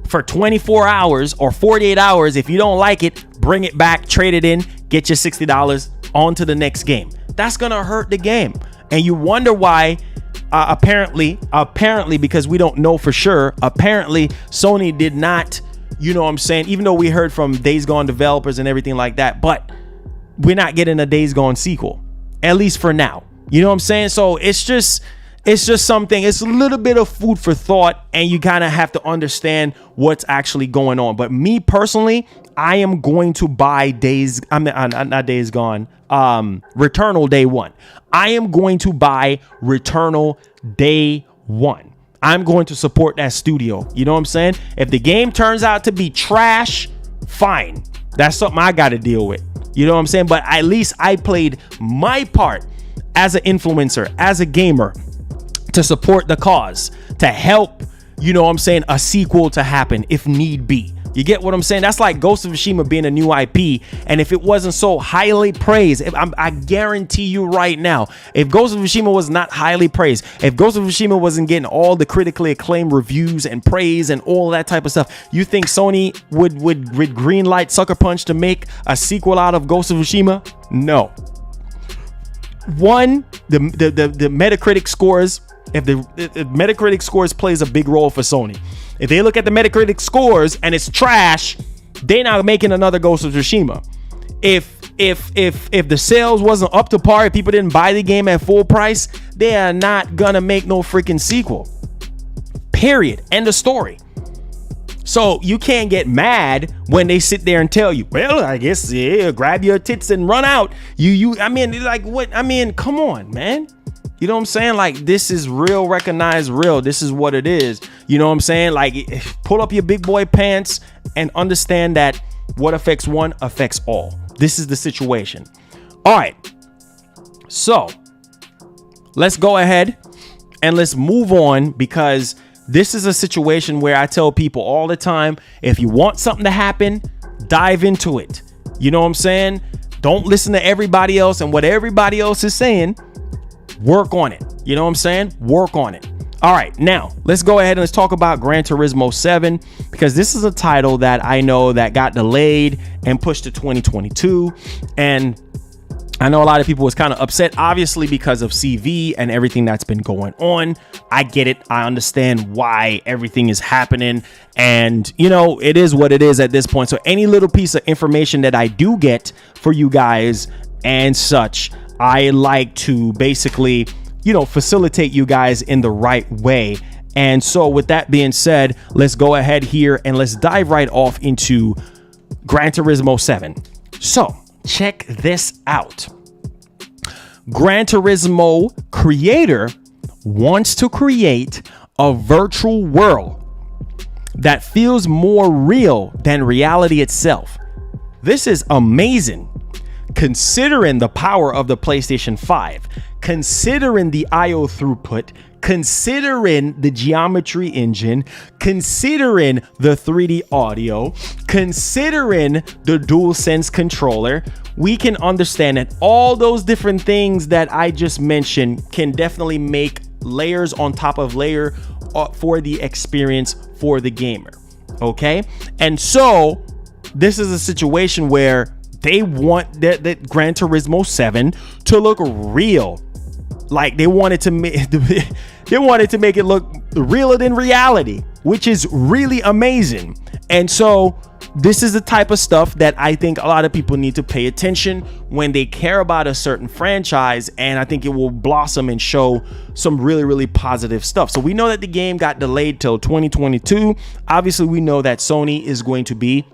for 24 hours or 48 hours. If you don't like it, bring it back, trade it in, get your $60 on to the next game. That's gonna hurt the game. And you wonder why apparently, because we don't know for sure, apparently Sony did not, you know what I'm saying, even though we heard from Days Gone developers and everything like that, but we're not getting a Days Gone sequel, at least for now. You know what I'm saying? So it's just something, it's a little bit of food for thought, and you kind of have to understand what's actually going on. But me personally, I am going to buy not Days Gone, Returnal Day One. I am going to buy Returnal Day One. I'm going to support that studio. You know what I'm saying? If the game turns out to be trash, fine. That's something I got to deal with. You know what I'm saying? But at least I played my part as an influencer, as a gamer, to support the cause, to help, you know what I'm saying, a sequel to happen if need be. You get what I'm saying? That's like Ghost of Tsushima being a new IP, and if it wasn't so highly praised, I guarantee you right now, if Ghost of Tsushima was not highly praised, if Ghost of Tsushima wasn't getting all the critically acclaimed reviews and praise and all that type of stuff, you think Sony would greenlight Sucker Punch to make a sequel out of Ghost of Tsushima? No. One, the Metacritic scores, if the Metacritic scores plays a big role for Sony. If they look at the Metacritic scores and it's trash, they're not making another Ghost of Tsushima. If the sales wasn't up to par, if people didn't buy the game at full price, they are not gonna make no freaking sequel. Period. End of story. So you can't get mad when they sit there and tell you, well, I guess, yeah, grab your tits and run out. I mean, like, what? I mean, come on, man. You know what I'm saying? Like, this is real, recognized real. This is what it is. You know what I'm saying? Like, pull up your big boy pants and understand that what affects one affects all. This is the situation. All right. So let's go ahead and let's move on, because this is a situation where I tell people all the time, if you want something to happen, dive into it. You know what I'm saying? Don't listen to everybody else and what everybody else is saying. Work on it. You know what I'm saying? Work on it. All right, now let's go ahead and let's talk about Gran Turismo 7, because this is a title that I know that got delayed and pushed to 2022. And I know a lot of people was kind of upset, obviously, because of CV and everything that's been going on. I get it. I understand why everything is happening. And, you know, it is what it is at this point. So any little piece of information that I do get for you guys and such, I like to basically, you know, facilitate you guys in the right way. And so with that being said, let's go ahead here and let's dive right off into Gran Turismo 7. So check this out. Gran Turismo creator wants to create a virtual world that feels more real than reality itself. This is amazing, considering the power of the PlayStation 5, considering the I/O throughput, considering the geometry engine, considering the 3D audio, considering the DualSense controller. We can understand that all those different things that I just mentioned can definitely make layers on top of layer for the experience for the gamer. Okay, and so this is a situation where they want that Gran Turismo 7 to look real. Like they wanted to make it look realer than reality, which is really amazing. And so this is the type of stuff that I think a lot of people need to pay attention when they care about a certain franchise, and I think it will blossom and show some really, really positive stuff. So we know that the game got delayed till 2022. Obviously, we know that Sony is going to be,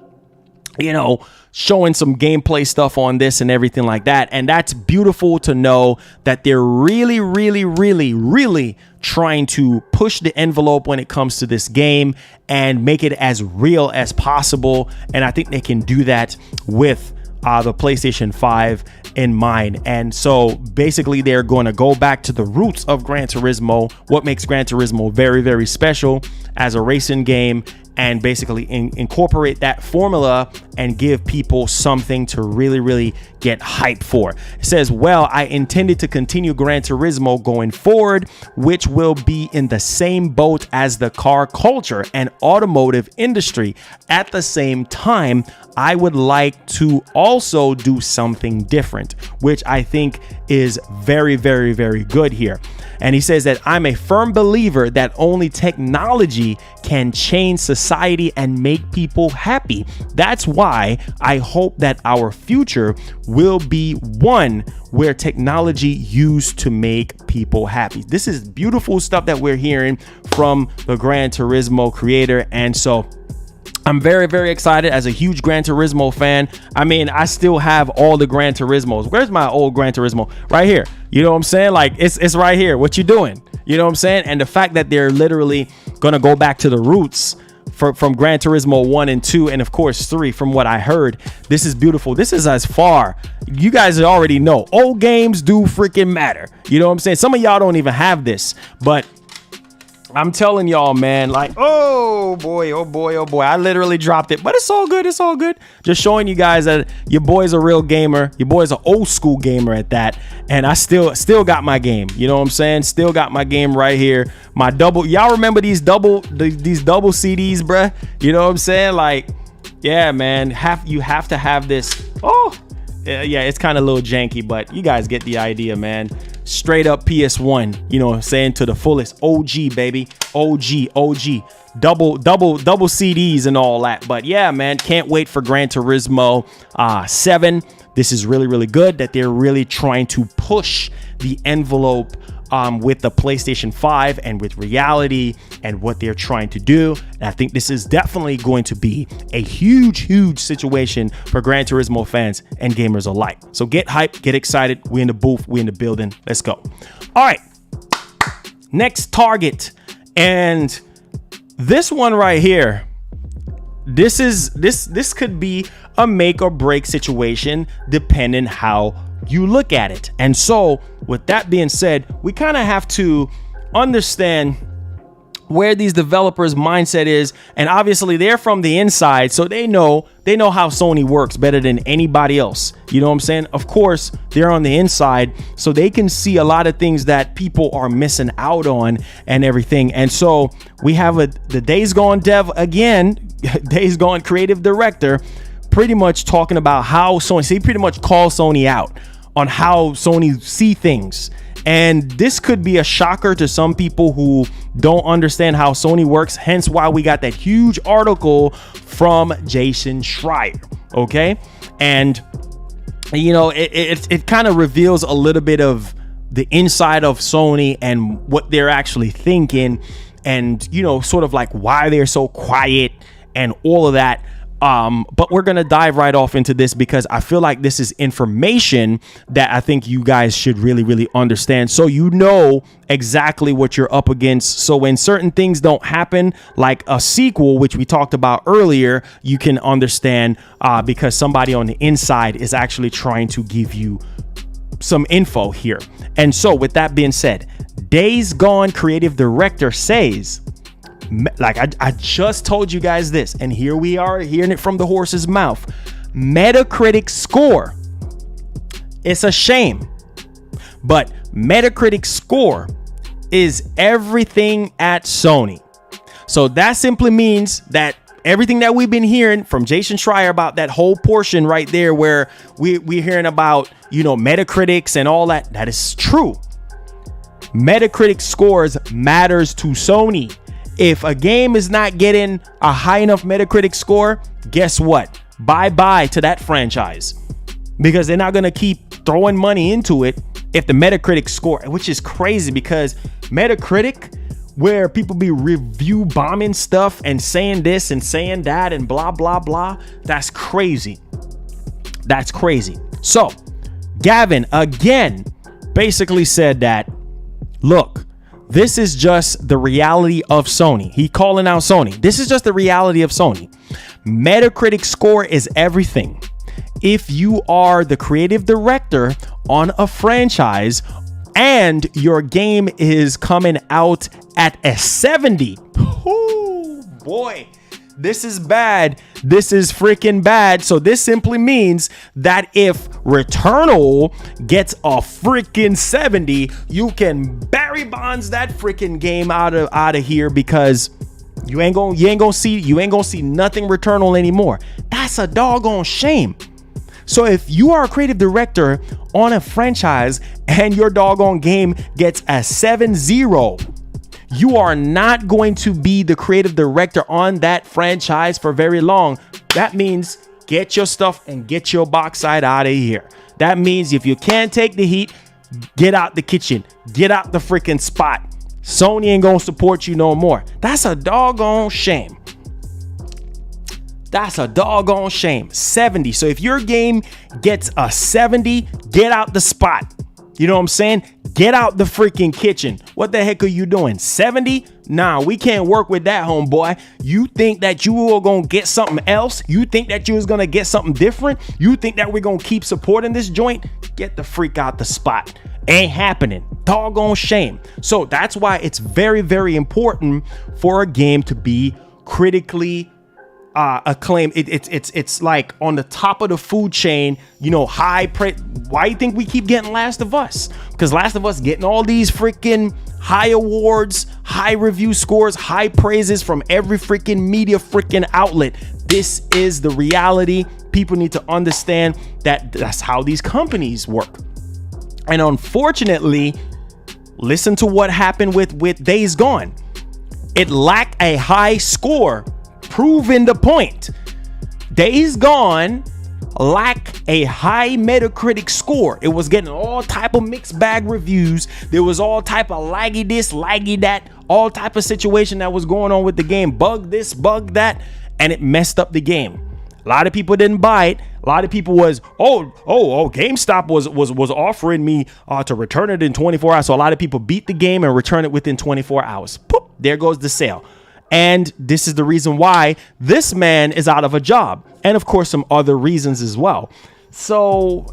you know, showing some gameplay stuff on this and everything like that. And that's beautiful to know that they're really, really, really, really trying to push the envelope when it comes to this game and make it as real as possible. And I think they can do that with the PlayStation 5 in mind. And so basically they're going to go back to the roots of Gran Turismo, what makes Gran Turismo very, very special as a racing game, and basically incorporate that formula and give people something to really, really get hyped for. It says, well, I intended to continue Gran Turismo going forward, which will be in the same boat as the car culture and automotive industry. At the same time, I would like to also do something different, which I think is very, very, very good here. And he says that I'm a firm believer that only technology can change society and make people happy. That's why I hope that our future will be one where technology used to make people happy. This is beautiful stuff that we're hearing from the Gran Turismo creator. And so I'm very, very excited as a huge Gran Turismo fan. I mean, I still have all the Gran Turismos. Where's my old Gran Turismo? Right here. You know what I'm saying? Like, it's right here. What you doing? You know what I'm saying? And the fact that they're literally going to go back to the roots from Gran Turismo 1 and 2, and of course 3, from what I heard, this is beautiful. This is as far. You guys already know. Old games do freaking matter. You know what I'm saying? Some of y'all don't even have this, but I'm telling y'all, man, like, oh boy, oh boy, oh boy. I literally dropped it, but it's all good. It's all good. Just showing you guys that your boy's a real gamer. Your boy's an old school gamer at that. And I still got my game. You know what I'm saying? Still got my game right here. My double. Y'all remember these double CDs, bruh? You know what I'm saying? Like, yeah, man, you have to have this. Oh, yeah, it's kind of a little janky, but you guys get the idea, man. Straight up PS1, you know what I'm saying, to the fullest. OG, baby. OG. Double CDs and all that. But yeah, man, can't wait for Gran Turismo 7. This is really, really good that they're really trying to push the envelope with the PlayStation 5 and with reality and what they're trying to do. And I think this is definitely going to be a huge situation for Gran Turismo fans and gamers alike. So get hyped, get excited. We're in the booth, we're in the building. Let's go. All right. Next target. And this one right here, this could be a make or break situation depending how you look at it. And so with that being said, we kind of have to understand where these developers' mindset is. And obviously they're from the inside, so they know how Sony works better than anybody else. You know what I'm saying? Of course, they're on the inside, so they can see a lot of things that people are missing out on and everything. And so we have the Days Gone dev again, Days Gone creative director, pretty much talking about how Sony, so he pretty much calls Sony out on how Sony see things. And this could be a shocker to some people who don't understand how Sony works, hence why we got that huge article from Jason Schreier, okay? And, you know, it kind of reveals a little bit of the inside of Sony and what they're actually thinking and, you know, sort of like why they're so quiet and all of that. But we're going to dive right off into this because I feel like this is information that I think you guys should really, really understand. So you know exactly what you're up against. So when certain things don't happen, like a sequel, which we talked about earlier, you can understand because somebody on the inside is actually trying to give you some info here. And so with that being said, Days Gone creative director says, like I just told you guys this, and here we are hearing it from the horse's mouth. Metacritic score. It's a shame, but Metacritic score is everything at Sony. So that simply means that everything that we've been hearing from Jason Schreier about that whole portion right there where we're hearing about, you know, Metacritics and all that, that is true. Metacritic scores matters to Sony. If a game is not getting a high enough Metacritic score, guess what? Bye-bye to that franchise, because they're not going to keep throwing money into it if the Metacritic score, which is crazy because Metacritic, where people be review bombing stuff and saying this and saying that and blah, blah, blah. That's crazy. That's crazy. So Gavin again basically said that, look, this is just the reality of Sony. He calling out Sony. This is just the reality of Sony. Metacritic score is everything. If you are the creative director on a franchise and your game is coming out at a 70, oh boy, this is bad. This is freaking bad. So this simply means that if Returnal gets a freaking 70, you can Barry Bonds that freaking game out of here, because you ain't gonna see nothing Returnal anymore. That's a doggone shame. So if you are a creative director on a franchise and your doggone game gets a 7-0, you are not going to be the creative director on that franchise for very long. That means get your stuff and get your backside out of here. That means if you can't take the heat, get out the kitchen, get out the freaking spot. Sony ain't gonna support you no more. That's a doggone shame. That's a doggone shame. 70. So if your game gets a 70, get out the spot. You know what I'm saying? Get out the freaking kitchen. What the heck are you doing? 70? Nah, we can't work with that, homeboy. You think that you were going to get something else? You think that you was going to get something different? You think that we're going to keep supporting this joint? Get the freak out the spot. Ain't happening. Doggone shame. So that's why it's very, very important for a game to be critically acclaim. It's like on the top of the food chain, you know, high praise. Why do you think we keep getting Last of Us? Because Last of Us getting all these freaking high awards, high review scores, high praises from every freaking media freaking outlet. This is the reality. People need to understand that that's how these companies work. And unfortunately, listen to what happened with Days Gone. It lacked a high score, proving the point. Days Gone lacked a high Metacritic score. It was getting all type of mixed bag reviews. There was all type of laggy this, laggy that, all type of situation that was going on with the game. Bug this, bug that, and it messed up the game. A lot of people didn't buy it. A lot of people was, GameStop was offering me to return it in 24 hours. So a lot of people beat the game and return it within 24 hours. Poop, there goes the sale. And this is the reason why this man is out of a job. And of course, some other reasons as well. So,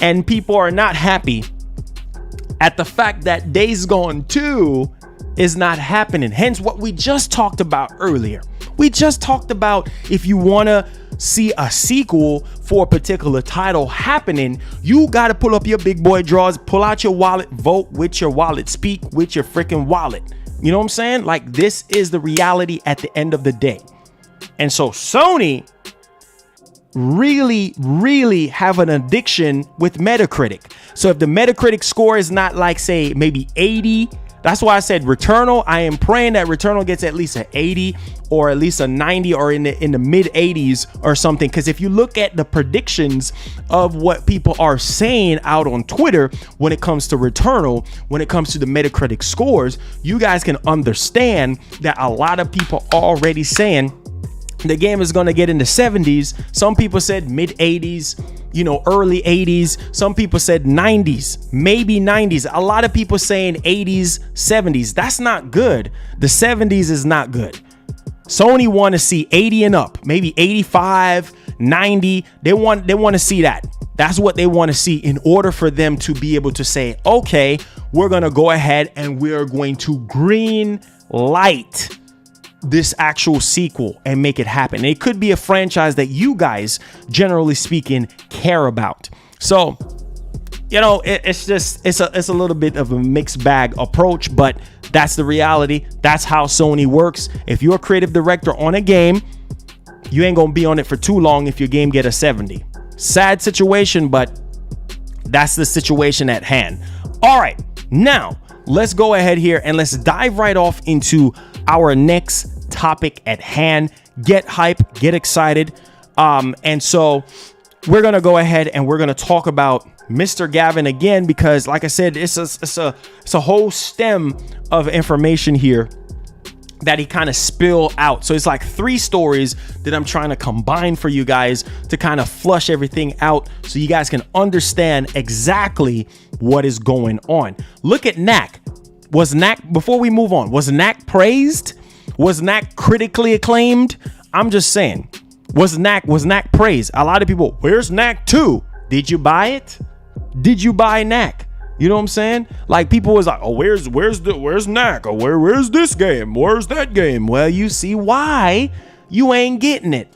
and people are not happy at the fact that Days Gone 2 is not happening. Hence what we just talked about earlier. We just talked about if you want to see a sequel for a particular title happening, you got to pull up your big boy drawers, pull out your wallet, vote with your wallet, speak with your freaking wallet. You know what I'm saying? Like, this is the reality at the end of the day. And so Sony really have an addiction with Metacritic. So if the Metacritic score is not like, say, maybe 80, that's why I said Returnal. I am praying that Returnal gets at least an 80 or at least a 90 or in the mid 80s or something. Because if you look at the predictions of what people are saying out on Twitter when it comes to Returnal, when it comes to the Metacritic scores, you guys can understand that a lot of people are already saying the game is going to get in the 70s. Some people said mid 80s, you know, early 80s. Some people said 90s, maybe 90s. A lot of people saying 80s, 70s. That's not good. The 70s is not good. Sony want to see 80 and up, maybe 85, 90. They want to see that. That's what they want to see in order for them to be able to say, okay, we're going to go ahead and we're going to green light this actual sequel and make it happen. It could be a franchise that you guys, generally speaking, care about. So, you know, it's a little bit of a mixed bag approach, but that's the reality. That's how Sony works. If you're a creative director on a game, you ain't gonna be on it for too long if your game get a 70. Sad situation, but that's the situation at hand. All right, now let's go ahead here and let's dive right off into our next topic at hand. Get hype, get excited. And so we're going to go ahead and we're going to talk about Mr. Gavin again, because like I said, it's a whole stem of information here that he kind of spill out. So it's like 3 stories that I'm trying to combine for you guys to kind of flush everything out so you guys can understand exactly what is going on. Look at Knack. Was Knack, before we move on, was Knack praised? Was Knack critically acclaimed? I'm just saying, was Knack praised? A lot of people, where's Knack 2? Did you buy it? Did you buy Knack? You know what I'm saying? Like, people was like, oh, where's Knack? Or where's this game? Where's that game? Well, you see why you ain't getting it,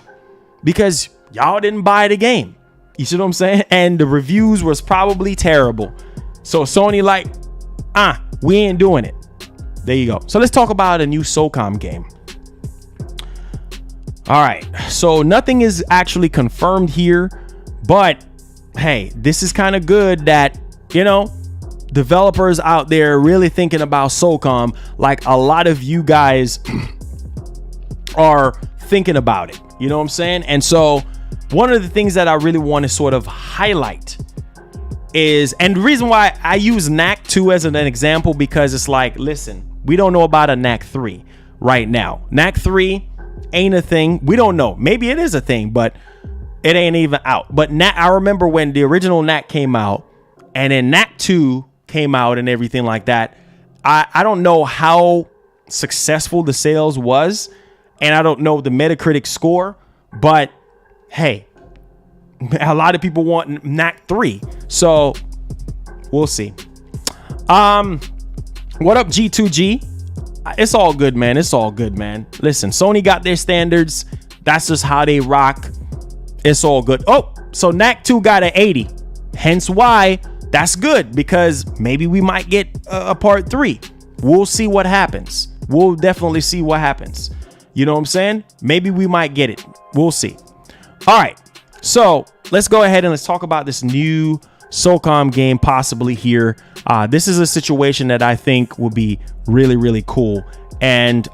because y'all didn't buy the game. You see what I'm saying? And the reviews was probably terrible. So Sony like, we ain't doing it. There you go. So let's talk about a new SOCOM game. All right. So nothing is actually confirmed here, but hey, this is kind of good that, you know, developers out there really thinking about SOCOM like a lot of you guys are thinking about it. You know what I'm saying? And so one of the things that I really want to sort of highlight is, and the reason why I use Knack 2 as an example, because it's like, listen, we don't know about a Knack 3 right now. Knack 3 ain't a thing. We don't know. Maybe it is a thing, but it ain't even out. But Knack, I remember when the original Knack came out and then Knack 2 came out and everything like that. I don't know how successful the sales was, and I don't know the Metacritic score, but hey, a lot of people want Knack 3. So we'll see. What up, G2G? It's all good, man. It's all good, man. Listen, Sony got their standards. That's just how they rock. It's all good. Oh, so Knack 2 got an 80. Hence why that's good, because maybe we might get a part 3. We'll see what happens. We'll definitely see what happens. You know what I'm saying? Maybe we might get it. We'll see. All right. So let's go ahead and let's talk about this new SOCOM game possibly here. This is a situation that I think will be really, really cool. And,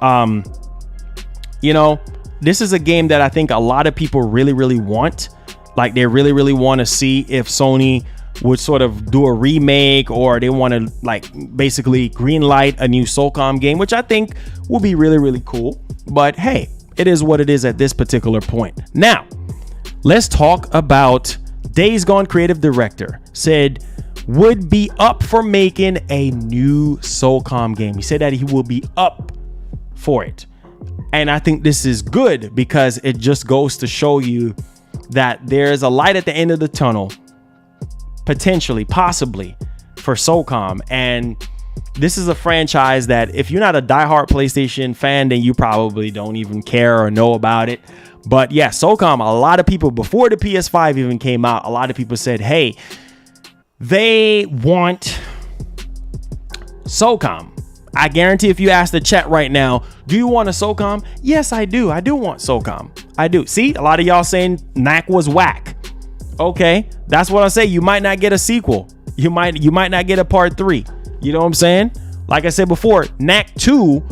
you know, this is a game that I think a lot of people really, really want. Like, they really, really want to see if Sony would sort of do a remake, or they want to like basically green light a new SOCOM game, which I think will be really, really cool. But hey, it is what it is at this particular point. Now, let's talk about Days Gone creative director said would be up for making a new SOCOM game. He said that he will be up for it. And I think this is good, because it just goes to show you that there's a light at the end of the tunnel, potentially, possibly, for SOCOM. And this is a franchise that if you're not a diehard PlayStation fan, then you probably don't even care or know about it. But yeah, SOCOM, a lot of people, before the PS5 even came out, a lot of people said, hey, they want SOCOM. I guarantee if you ask the chat right now, do you want a SOCOM? Yes, I do. I do want SOCOM. I do. See, a lot of y'all saying Knack was whack. Okay, that's what I say. You might not get a sequel. You might not get a part 3. You know what I'm saying? Like I said before, Knack 2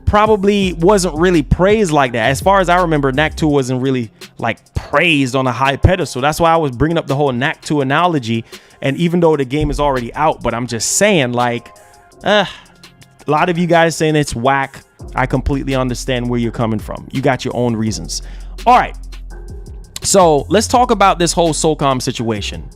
probably wasn't really praised like that. As far as I remember, Knack 2 wasn't really like praised on a high pedestal. That's why I was bringing up the whole Knack 2 analogy. And even though the game is already out, but I'm just saying, like, a lot of you guys saying it's whack. I completely understand where you're coming from. You got your own reasons. All right. So let's talk about this whole SOCOM situation.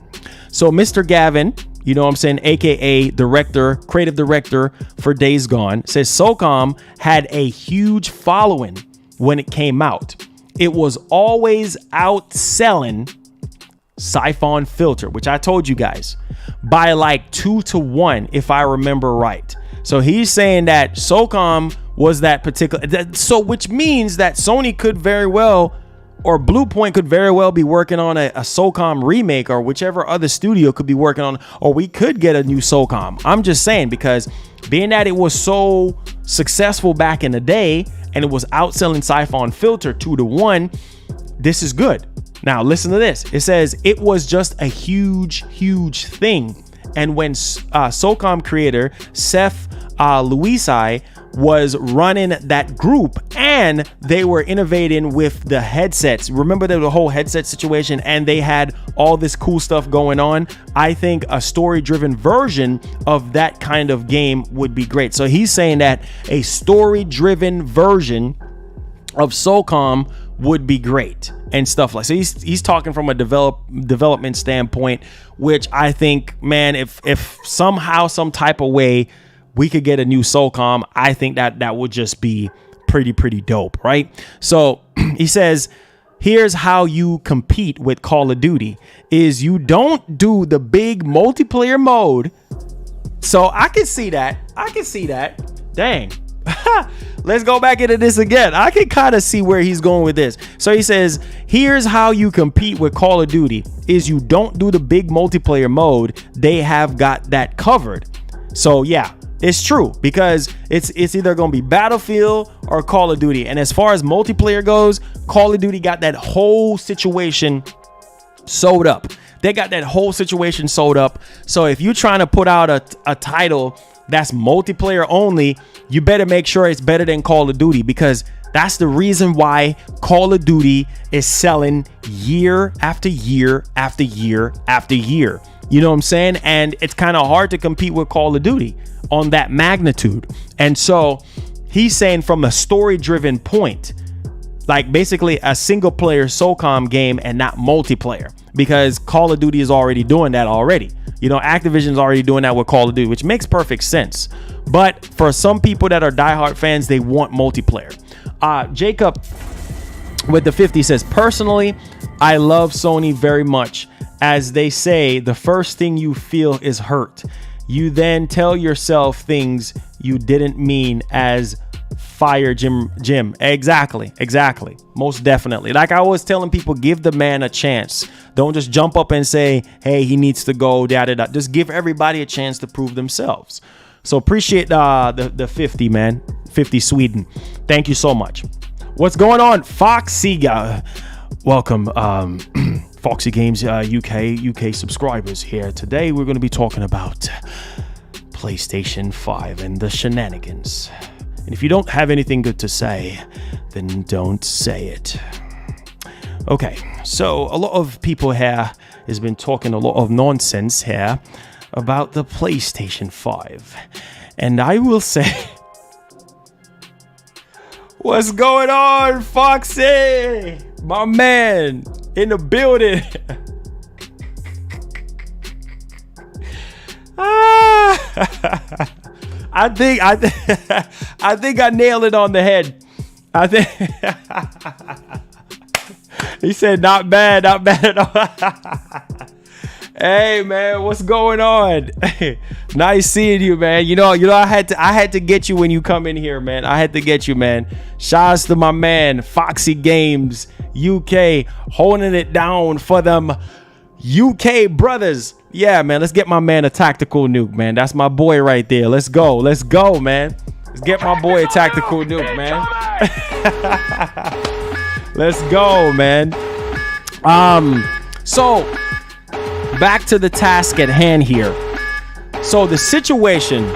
So Mr. Gavin, you know what I'm saying, aka creative director for Days Gone, says SOCOM had a huge following when it came out. It was always outselling Siphon Filter, which I told you guys, by like 2-1, if I remember right. So he's saying that SOCOM was that particular, so which means that Sony could very well, or Bluepoint could very well be working on a SOCOM remake, or whichever other studio could be working on, or we could get a new SOCOM. I'm just saying, because being that it was so successful back in the day and it was outselling Siphon Filter 2-1, this is good. Now listen to this. It says it was just a huge thing. And when SOCOM creator Seth Luisi was running that group, and they were innovating with the headsets. Remember the whole headset situation, and they had all this cool stuff going on. I think a story-driven version of that kind of game would be great. So he's saying that a story-driven version of SOCOM would be great and stuff like so. He's talking from a development standpoint, which I think, man, if somehow, some type of way we could get a new SOCOM, I think that would just be pretty dope, right? So he says, here's how you compete with Call of Duty is you don't do the big multiplayer mode. So I can see that. Dang. Let's go back into this again. I can kind of see where he's going with this. So he says, here's how you compete with Call of Duty is you don't do the big multiplayer mode. They have got that covered. So yeah, it's true, because it's either going to be Battlefield or Call of Duty. And as far as multiplayer goes, Call of Duty got that whole situation sewed up. They got that whole situation sewed up. So if you're trying to put out a title that's multiplayer only, you better make sure it's better than Call of Duty, because that's the reason why Call of Duty is selling year after year after year after year. You know what I'm saying? And it's kind of hard to compete with Call of Duty on that magnitude. And so he's saying from a story-driven point, like basically a single player SOCOM game and not multiplayer, because Call of Duty is already doing that already. You know, Activision's already doing that with Call of Duty, which makes perfect sense. But for some people that are diehard fans, they want multiplayer. Jacob with the 50 says, personally, I love Sony very much. As they say, the first thing you feel is hurt. You then tell yourself things you didn't mean as fire Jim. Exactly. Most definitely. Like I was telling people, give the man a chance. Don't just jump up and say, hey, he needs to go, da. Just give everybody a chance to prove themselves. So appreciate the 50, man. 50 Sweden. Thank you so much. What's going on? Foxy welcome. Foxy Games UK subscribers here. Today we're going to be talking about PlayStation 5 and the shenanigans. And if you don't have anything good to say, then don't say it. Okay, so a lot of people here has been talking a lot of nonsense here about the PlayStation 5. And I will say, what's going on, Foxy? My man in the building. I think I nailed it on the head. I think he said not bad at all. Hey man, what's going on? Nice seeing you, man. You know I had to get you when you come in here, man. I had to get you, man. Shouts to my man Foxy Games UK, holding it down for them UK brothers. Yeah, man, let's get my man a tactical nuke, man. That's my boy right there. Let's go, man. Let's get my boy a tactical nuke, man. Let's go, man. So back to the task at hand here. So the situation,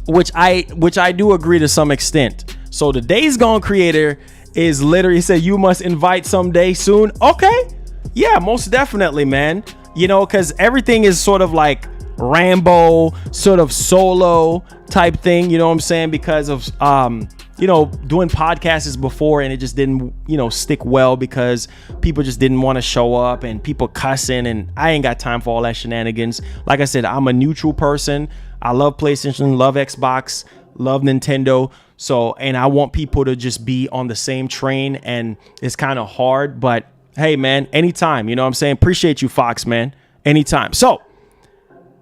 which I do agree to some extent. So the Days Gone creator is literally said you must invite someday soon. Okay, yeah, most definitely, man. You know, because everything is sort of like Rambo, sort of solo type thing. You know what I'm saying? Because of doing podcasts before, and it just didn't, stick well because people just didn't want to show up and people cussing, and I ain't got time for all that shenanigans. Like I said, I'm a neutral person. I love PlayStation, love Xbox, love Nintendo. So, and I want people to just be on the same train, and it's kind of hard, but hey, man, anytime, you know what I'm saying? Appreciate you, Fox, man. Anytime. So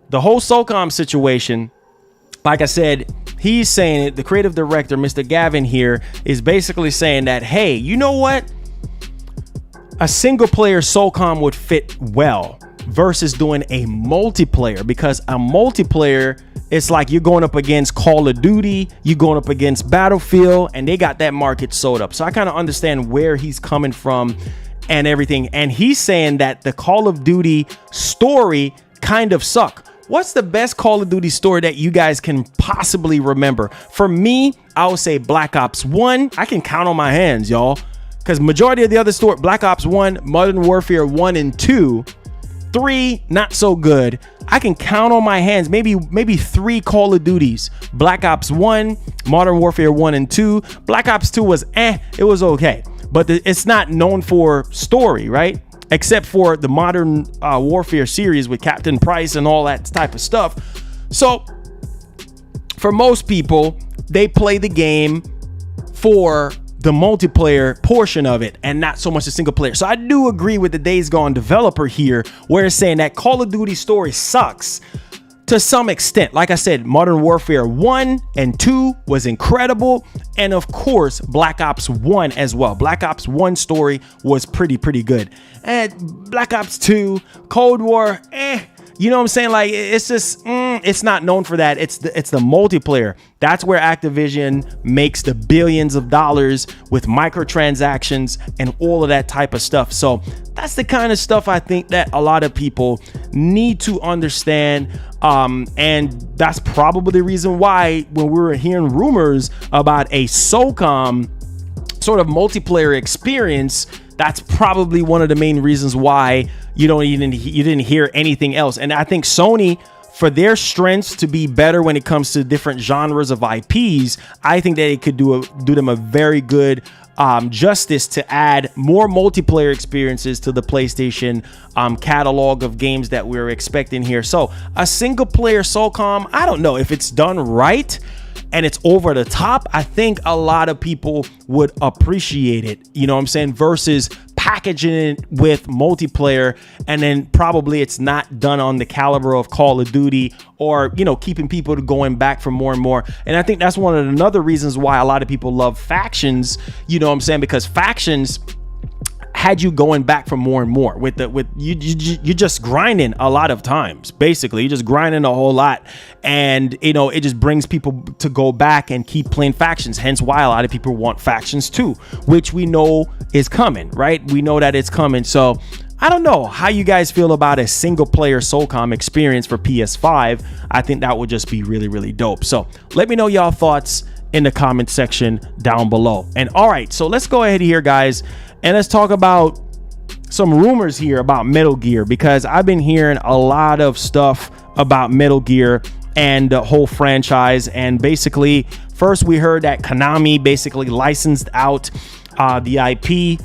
the whole SOCOM situation, like I said, he's saying it. The creative director, Mr. Gavin here, is basically saying that, hey, you know what? A single player SOCOM would fit well versus doing a multiplayer, because a multiplayer, it's like you're going up against Call of Duty, you're going up against Battlefield, and they got that market sold up. So I kind of understand where he's coming from and everything. And he's saying that the Call of Duty story kind of suck. what's the best Call of Duty story that you guys can possibly remember? For me, I would say Black Ops 1. I can count on my hands, y'all, because majority of the other story, Black Ops 1, Modern Warfare 1 and 2, 3, not so good. I can count on my hands maybe 3 Call of Duties. Black Ops 1, Modern Warfare 1 and 2. Black Ops 2 was it was okay, but it's not known for story, right? Except for the Modern Warfare series with Captain Price and all that type of stuff. So for most people, they play the game for the multiplayer portion of it and not so much the single player. So I do agree with the Days Gone developer here, where it's saying that Call of Duty story sucks to some extent. Like I said, Modern Warfare 1 and 2 was incredible, and of course Black Ops 1 as well. Black Ops 1 story was pretty good, and Black Ops 2, Cold War, you know what I'm saying? Like, it's just it's not known for that. It's the multiplayer. That's where Activision makes the billions of dollars with microtransactions and all of that type of stuff. So that's the kind of stuff I think that a lot of people need to understand. And that's probably the reason why when we were hearing rumors about a SOCOM sort of multiplayer experience, that's probably one of the main reasons why you didn't hear anything else. And I think Sony, for their strengths to be better when it comes to different genres of IPs, I think that it could do them a very good justice to add more multiplayer experiences to the PlayStation catalog of games that we're expecting here. So a single player SOCOM, I don't know if it's done right and it's over the top. I think a lot of people would appreciate it, you know what I'm saying, versus packaging it with multiplayer and then probably it's not done on the caliber of Call of Duty, or keeping people going back for more and more. And I think that's one of the other reasons why a lot of people love factions, you know what I'm saying, because factions had you going back for more and more with you just grinding a lot of times. Basically, you're just grinding a whole lot, and it just brings people to go back and keep playing factions. Hence why a lot of people want factions too, which we know is coming, right? We know that it's coming. So I don't know how you guys feel about a single player SOCOM experience for PS5. I think that would just be really dope. So let me know y'all thoughts in the comment section down below. And all right, so let's go ahead here, guys, and let's talk about some rumors here about Metal Gear, because I've been hearing a lot of stuff about Metal Gear and the whole franchise. And basically, first we heard that Konami basically licensed out the IP,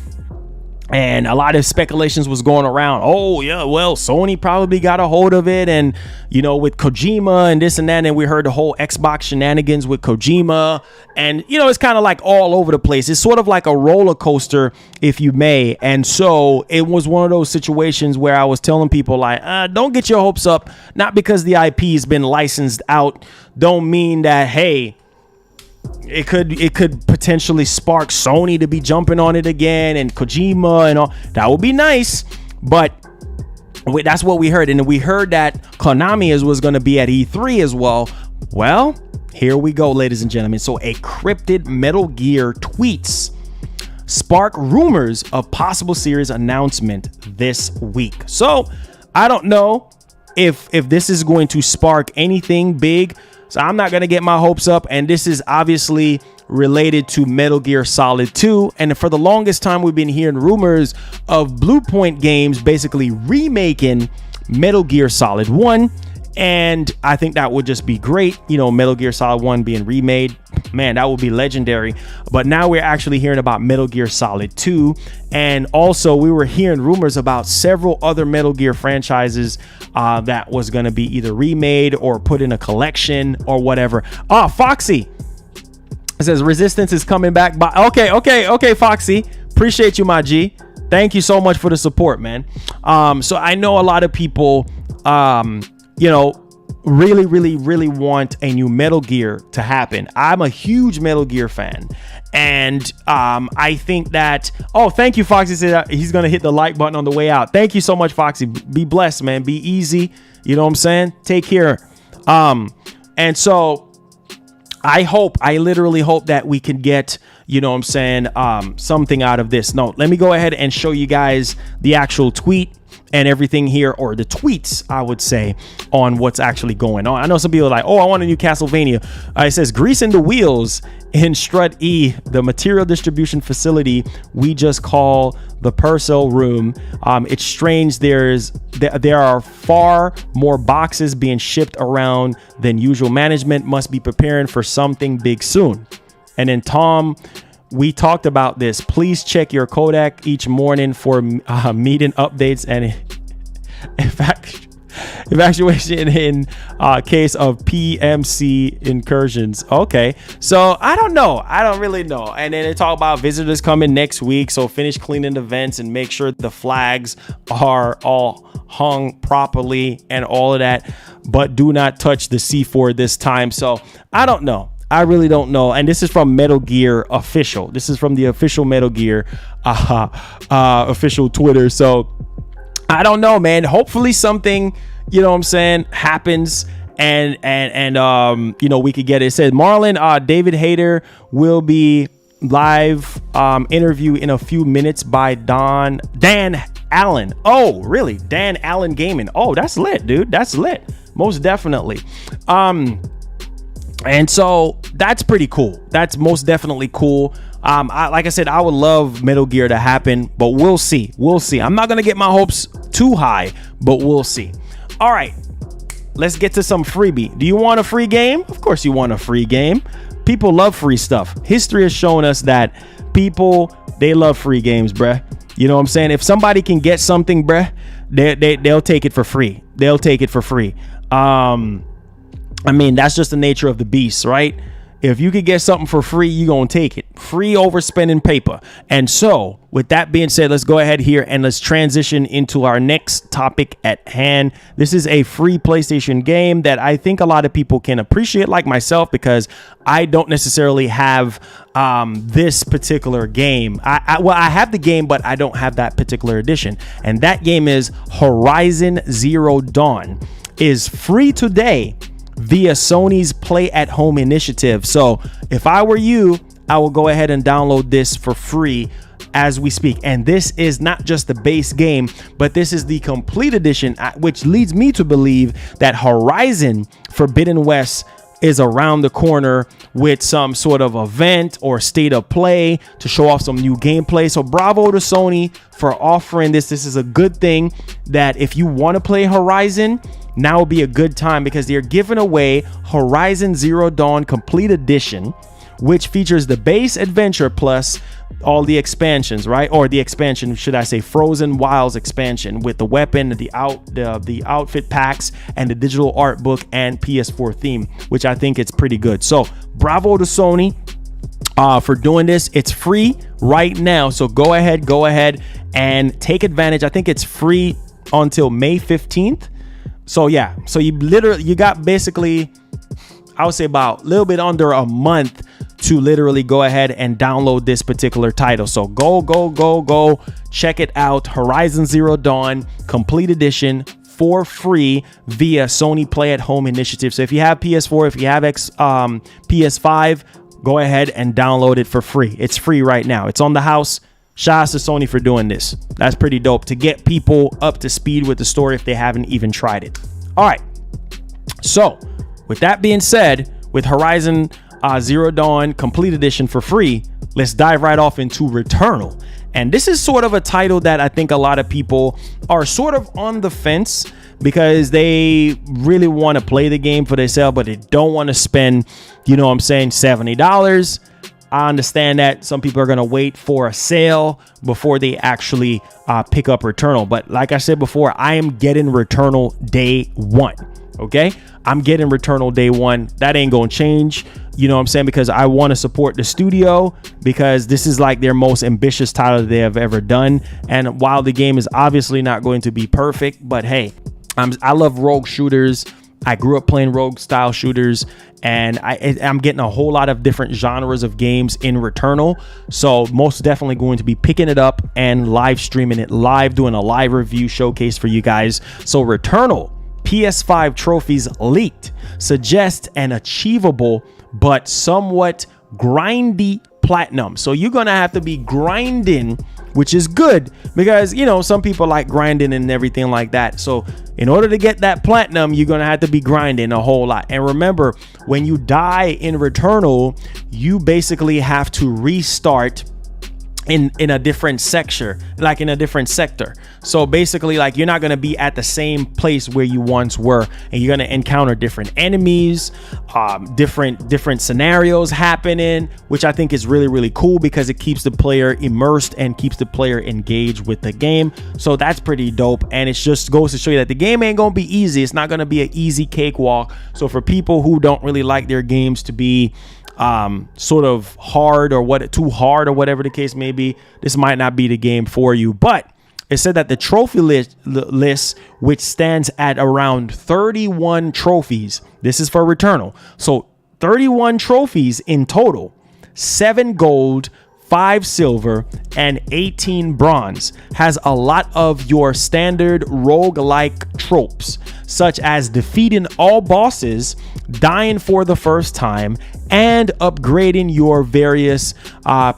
and a lot of speculations was going around. Oh yeah, well, Sony probably got a hold of it, and with Kojima and this and that. And we heard the whole Xbox shenanigans with Kojima, and it's kind of like all over the place. It's sort of like a roller coaster, if you may. And so it was one of those situations where I was telling people, like, don't get your hopes up. Not because the IP has been licensed out, don't mean that, hey, it could potentially spark Sony to be jumping on it again, and Kojima and all. That would be nice, but that's what we heard. And we heard that Konami was going to be at E3 as well. Well, here we go, ladies and gentlemen. So a cryptid Metal Gear tweets spark rumors of possible series announcement this week. So I don't know if this is going to spark anything big. So I'm not going to get my hopes up. And this is obviously related to Metal Gear Solid 2. And for the longest time, we've been hearing rumors of Blue Point Games basically remaking Metal Gear Solid 1. And I think that would just be great. Metal Gear Solid 1 being remade. Man, that would be legendary. But now we're actually hearing about Metal Gear Solid 2. And also we were hearing rumors about several other Metal Gear franchises that was going to be either remade or put in a collection or whatever. Foxy, it says Resistance is coming back by. Okay, Foxy. Appreciate you, my G. Thank you so much for the support, man. So I know a lot of people, really want a new Metal Gear to happen. I'm a huge Metal Gear fan. And I think that, thank you, Foxy said he's going to hit the like button on the way out. Thank you so much, Foxy. Be blessed, man. Be easy. You know what I'm saying? Take care. And so I literally hope that we can get, something out of this. No, let me go ahead and show you guys the actual tweet. and everything here, or the tweets, I would say, on what's actually going on. I know some people are like, oh, I want a new Castlevania. It says greasing the wheels in Strut E, the material distribution facility we just call the Purcell room. It's strange. There are far more boxes being shipped around than usual. Management must be preparing for something big soon. And then Tom, we talked about this. Please check your Kodak each morning for meeting updates and evacuation in case of PMC incursions. Okay, so I don't know. I don't really know. And then they talk about visitors coming next week. So finish cleaning the vents and make sure the flags are all hung properly and all of that. But do not touch the C4 this time. So I don't know. I really don't know. And this is from Metal Gear Official. This is from the official Metal Gear official Twitter. So I don't know, man. Hopefully something, you know what I'm saying, happens and you know, we could get it. It says Marlon, David Hayter will be live interview in a few minutes by Dan Allen. Oh, really? Dan Allen Gaming. Oh, that's lit, dude. That's lit. Most definitely. And so that's pretty cool. That's most definitely cool. Like I said, I would love Metal Gear to happen, but we'll see. We'll see. I'm not going to get my hopes too high, but we'll see. All right, let's get to some freebie. Do you want a free game? Of course you want a free game. People love free stuff. History has shown us that people, they love free games, bruh. You know what I'm saying? If somebody can get something, bruh, they'll take it for free. They'll take it for free. I mean, that's just the nature of the beast, right? If you could get something for free, you're going to take it. Free over spending paper. And so, with that being said, let's go ahead here and let's transition into our next topic at hand. This is a free PlayStation game that I think a lot of people can appreciate, like myself, because I don't necessarily have this particular game. I have the game, but I don't have that particular edition. And that game is Horizon Zero Dawn. Is free today via Sony's Play at Home initiative. So if I were you, I will go ahead and download this for free as we speak. And this is not just the base game, but this is the complete edition, which leads me to believe that Horizon Forbidden West is around the corner with some sort of event or state of play to show off some new gameplay. So bravo to Sony for offering this. This is a good thing that if you want to play Horizon, now would be a good time, because they're giving away Horizon Zero Dawn Complete Edition, which features the base adventure plus all the expansions, right? Or the expansion, should I say, Frozen Wilds expansion with the weapon, the outfit packs, and the digital art book and PS4 theme, which I think it's pretty good. So bravo to Sony for doing this. It's free right now, so go ahead and take advantage. I think it's free until May 15th. So yeah, so you got basically, I would say about a little bit under a month to literally go ahead and download this particular title. So go check it out. Horizon Zero Dawn Complete Edition for free via Sony Play at Home initiative. So if you have PS4, if you have PS5, go ahead and download it for free. It's free right now. It's on the house. Shout out to Sony for doing this. That's pretty dope to get people up to speed with the story if they haven't even tried it. All right. So with that being said, with Horizon Zero Dawn Complete Edition for free, let's dive right off into Returnal. And this is sort of a title that I think a lot of people are sort of on the fence, because they really want to play the game for themselves, but they don't want to spend, you know what I'm saying, $70. I understand that some people are going to wait for a sale before they actually pick up Returnal. But like I said before, I am getting Returnal day one. Okay, I'm getting Returnal day one. That ain't going to change. You know what I'm saying? Because I want to support the studio, because this is like their most ambitious title they have ever done. And while the game is obviously not going to be perfect, but hey, I love rogue shooters. I grew up playing rogue style shooters, and I'm getting a whole lot of different genres of games in Returnal. So most definitely going to be picking it up and live streaming it live, doing a live review showcase for you guys. So Returnal PS5 Trophies leaked suggest an achievable but somewhat grindy platinum. So you're going to have to be grinding which is good because, you know, some people like grinding and everything like that. So in order to get that platinum, you're going to have to be grinding a whole lot. And remember, when you die in Returnal, you basically have to restart in a different sector, like in a different sector. So basically, like, you're not going to be at the same place where you once were, and you're going to encounter different enemies, different scenarios happening, which I think is really, really cool because it keeps the player immersed and keeps the player engaged with the game. So that's pretty dope. And it just goes to show you that the game ain't going to be easy. It's not going to be an easy cakewalk. So for people who don't really like their games to be sort of hard or too hard or whatever the case may be, this might not be the game for you. But it said that the trophy list, which stands at around 31 trophies, this is for Returnal. So 31 trophies in total, 7 gold, 5 silver, and 18 bronze, has a lot of your standard roguelike tropes, such as defeating all bosses, dying for the first time, and upgrading your various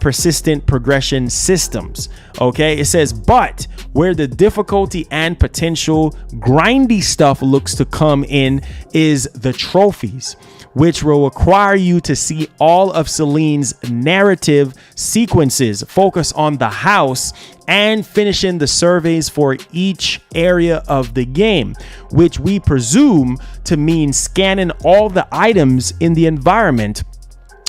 persistent progression systems. Okay, it says, but where the difficulty and potential grindy stuff looks to come in is the trophies, which will require you to see all of Celine's narrative sequences, focus on the house, and finishing the surveys for each area of the game, which we presume to mean scanning all the items in the environment,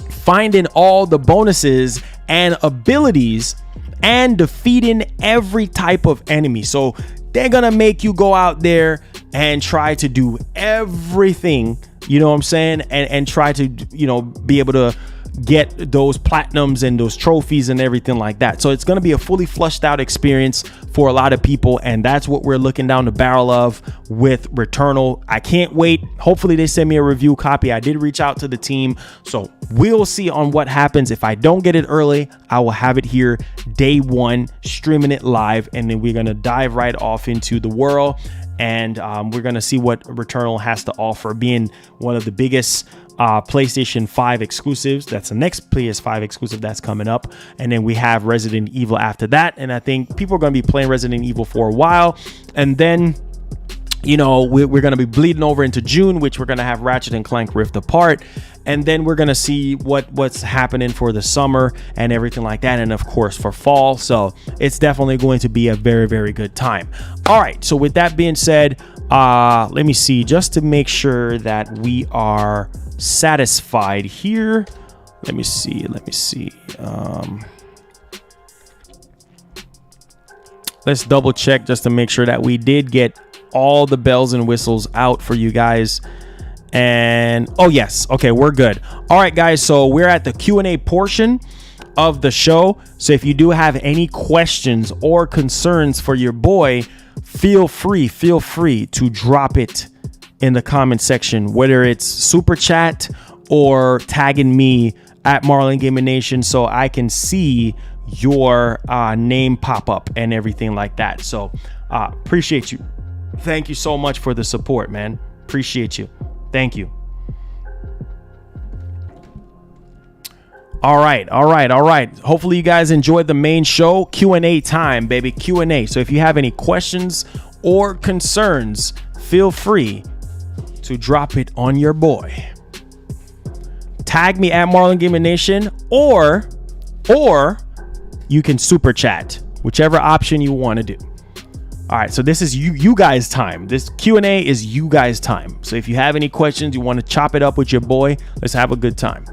finding all the bonuses and abilities, and defeating every type of enemy. So they're gonna make you go out there and try to do everything, you know what I'm saying, and try to, you know, be able to get those platinums and those trophies and everything like that. So it's going to be a fully flushed out experience for a lot of people, and that's what we're looking down the barrel of with Returnal. I can't wait. Hopefully they send me a review copy. I did reach out to the team, so we'll see on what happens. If I don't get it early, I will have it here day one, streaming it live, and then we're going to dive right off into the world, and we're going to see what Returnal has to offer, being one of the biggest PlayStation 5 exclusives. That's the next PS5 exclusive that's coming up, and then we have Resident Evil after that. And I think people are going to be playing Resident Evil for a while, and then, you know, we're going to be bleeding over into June, which we're going to have Ratchet and Clank Rift Apart, and then we're going to see what's happening for the summer and everything like that, and of course for fall. So it's definitely going to be a very, very good time. All right, so with that being said, let me see, just to make sure that we are satisfied here. Let me see. Let's double check just to make sure that we did get all the bells and whistles out for you guys. And oh yes, okay, we're good. All right guys, so we're at the Q&A portion of the show. So if you do have any questions or concerns for your boy, feel free to drop it in the comment section, whether it's super chat or tagging me at MarlonGamingNation, so I can see your name pop up and everything like that. So appreciate you. Thank you so much for the support, man. Appreciate you. Thank you. All right. Hopefully you guys enjoyed the main show. Q&A time, baby. Q&A. So if you have any questions or concerns, feel free to drop it on your boy. Tag me at MarlonGamingNation, or you can super chat, whichever option you want to do. All right, so this is you guys time. This Q&A is you guys time. So if you have any questions, you want to chop it up with your boy, let's have a good time.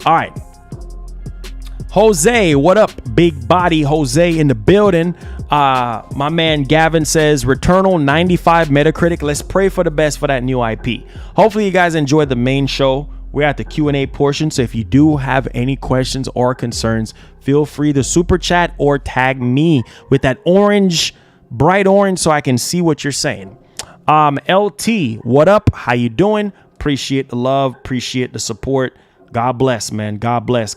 All right. Jose, what up? Big body Jose in the building. My man Gavin says Returnal 95 Metacritic. Let's pray for the best for that new IP. Hopefully you guys enjoyed the main show. We're at the Q&A portion, so if you do have any questions or concerns, feel free to super chat or tag me with that bright orange, so I can see what you're saying. LT, what up? How you doing? Appreciate the love, appreciate the support. God bless, man. God bless.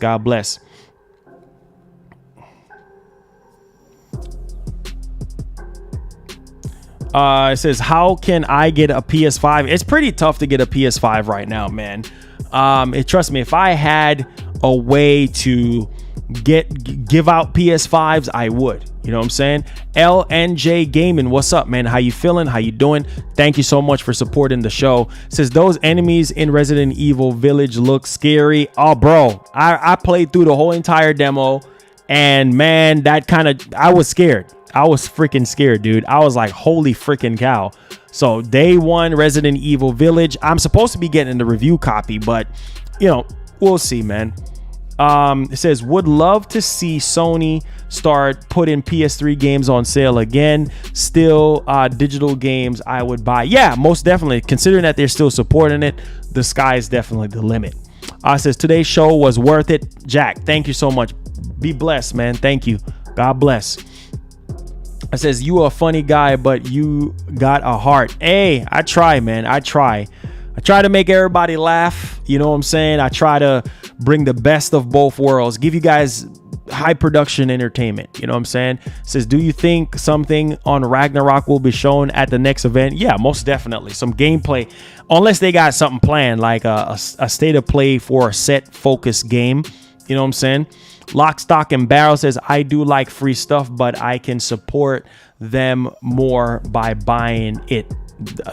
It says, how can I get a PS5? It's pretty tough to get a PS5 right now, man. Trust me, if I had a way to give out PS5s, I would. You know what I'm saying? LNJ Gaming, what's up, man? How you feeling? How you doing? Thank you so much for supporting the show. Says those enemies in Resident Evil Village look scary. Oh, bro, I played through the whole entire demo, and man, I was scared. I was freaking scared, dude. I was like, holy freaking cow. So day one, Resident Evil Village. I'm supposed to be getting the review copy, but you know, we'll see, man. It says, would love to see Sony start putting PS3 games on sale again. Still, digital games I would buy. Yeah, most definitely. Considering that they're still supporting it, the sky is definitely the limit. Says, today's show was worth it. Jack, thank you so much. Be blessed, man. Thank you. God bless. It says, you are a funny guy, but you got a heart. Hey, I try, man. I try to make everybody laugh. You know what I'm saying? I try to bring the best of both worlds, give you guys high production entertainment. You know what I'm saying? It says, do you think something on Ragnarok will be shown at the next event? Yeah, most definitely. Some gameplay, unless they got something planned, like a state of play for a set focused game. You know what I'm saying? Lock, Stock, and Barrel says, I do like free stuff, but I can support them more by buying it.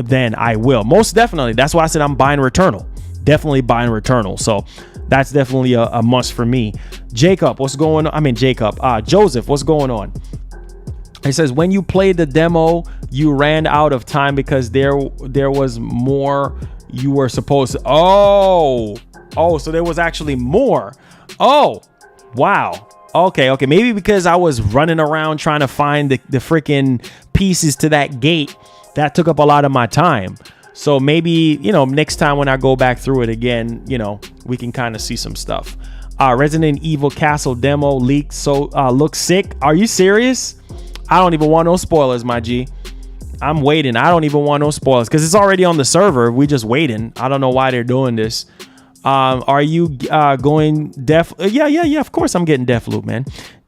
Then I will. Most definitely. That's why I said I'm buying Returnal. Definitely buying Returnal. So that's definitely a must for me. Jacob, what's going on? I mean, Joseph, what's going on? It says, when you played the demo, you ran out of time because there was more you were supposed to. Oh, so there was actually more. Oh, wow. Okay. Maybe because I was running around trying to find the freaking pieces to that gate. That took up a lot of my time. So maybe, you know, next time when I go back through it again, you know, we can kind of see some stuff. Resident Evil Castle demo leaked, so looks sick. Are you serious? I don't even want no spoilers, my G. I'm waiting. I don't even want no spoilers because it's already on the server. We just waiting. I don't know why they're doing this. Are you going Def? Yeah. Of course I'm getting Deathloop, man.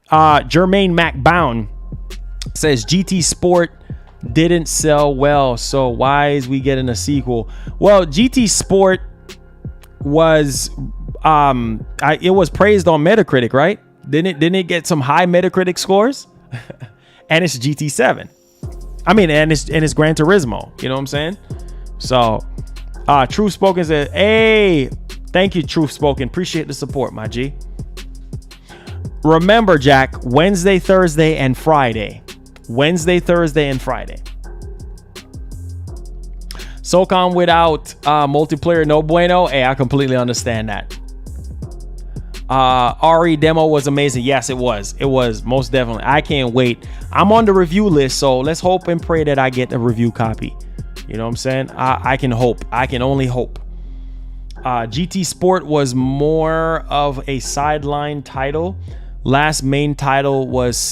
Jermaine MacBound says GT Sport didn't sell well, so why is we getting a sequel? Well, GT Sport was it was praised on Metacritic, right? Didn't it get some high Metacritic scores? And it's GT7. I mean, and it's Gran Turismo, you know what I'm saying? So Truth Spoken said, hey, thank you, Truth Spoken, appreciate the support, my G. Remember, Jack, Wednesday, Thursday, and Friday. SOCOM without multiplayer, no bueno. Hey, I completely understand that. RE demo was amazing. Yes, it was. It was most definitely. I can't wait. I'm on the review list, so let's hope and pray that I get a review copy. You know what I'm saying? I can hope. I can only hope. GT Sport was more of a sideline title. Last main title was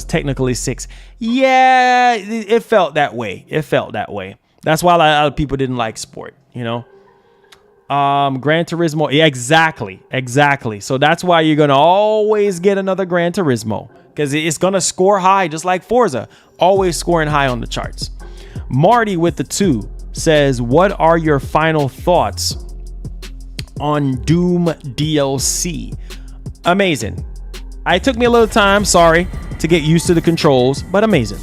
technically 6. Yeah, it felt that way. That's why a lot of people didn't like Sport, you know. Gran Turismo, yeah, exactly. So that's why you're gonna always get another Gran Turismo, because it's gonna score high, just like Forza, always scoring high on the charts. Marty with the 2 says, what are your final thoughts on Doom DLC? Amazing. It took me a little time, sorry, to get used to the controls, but amazing.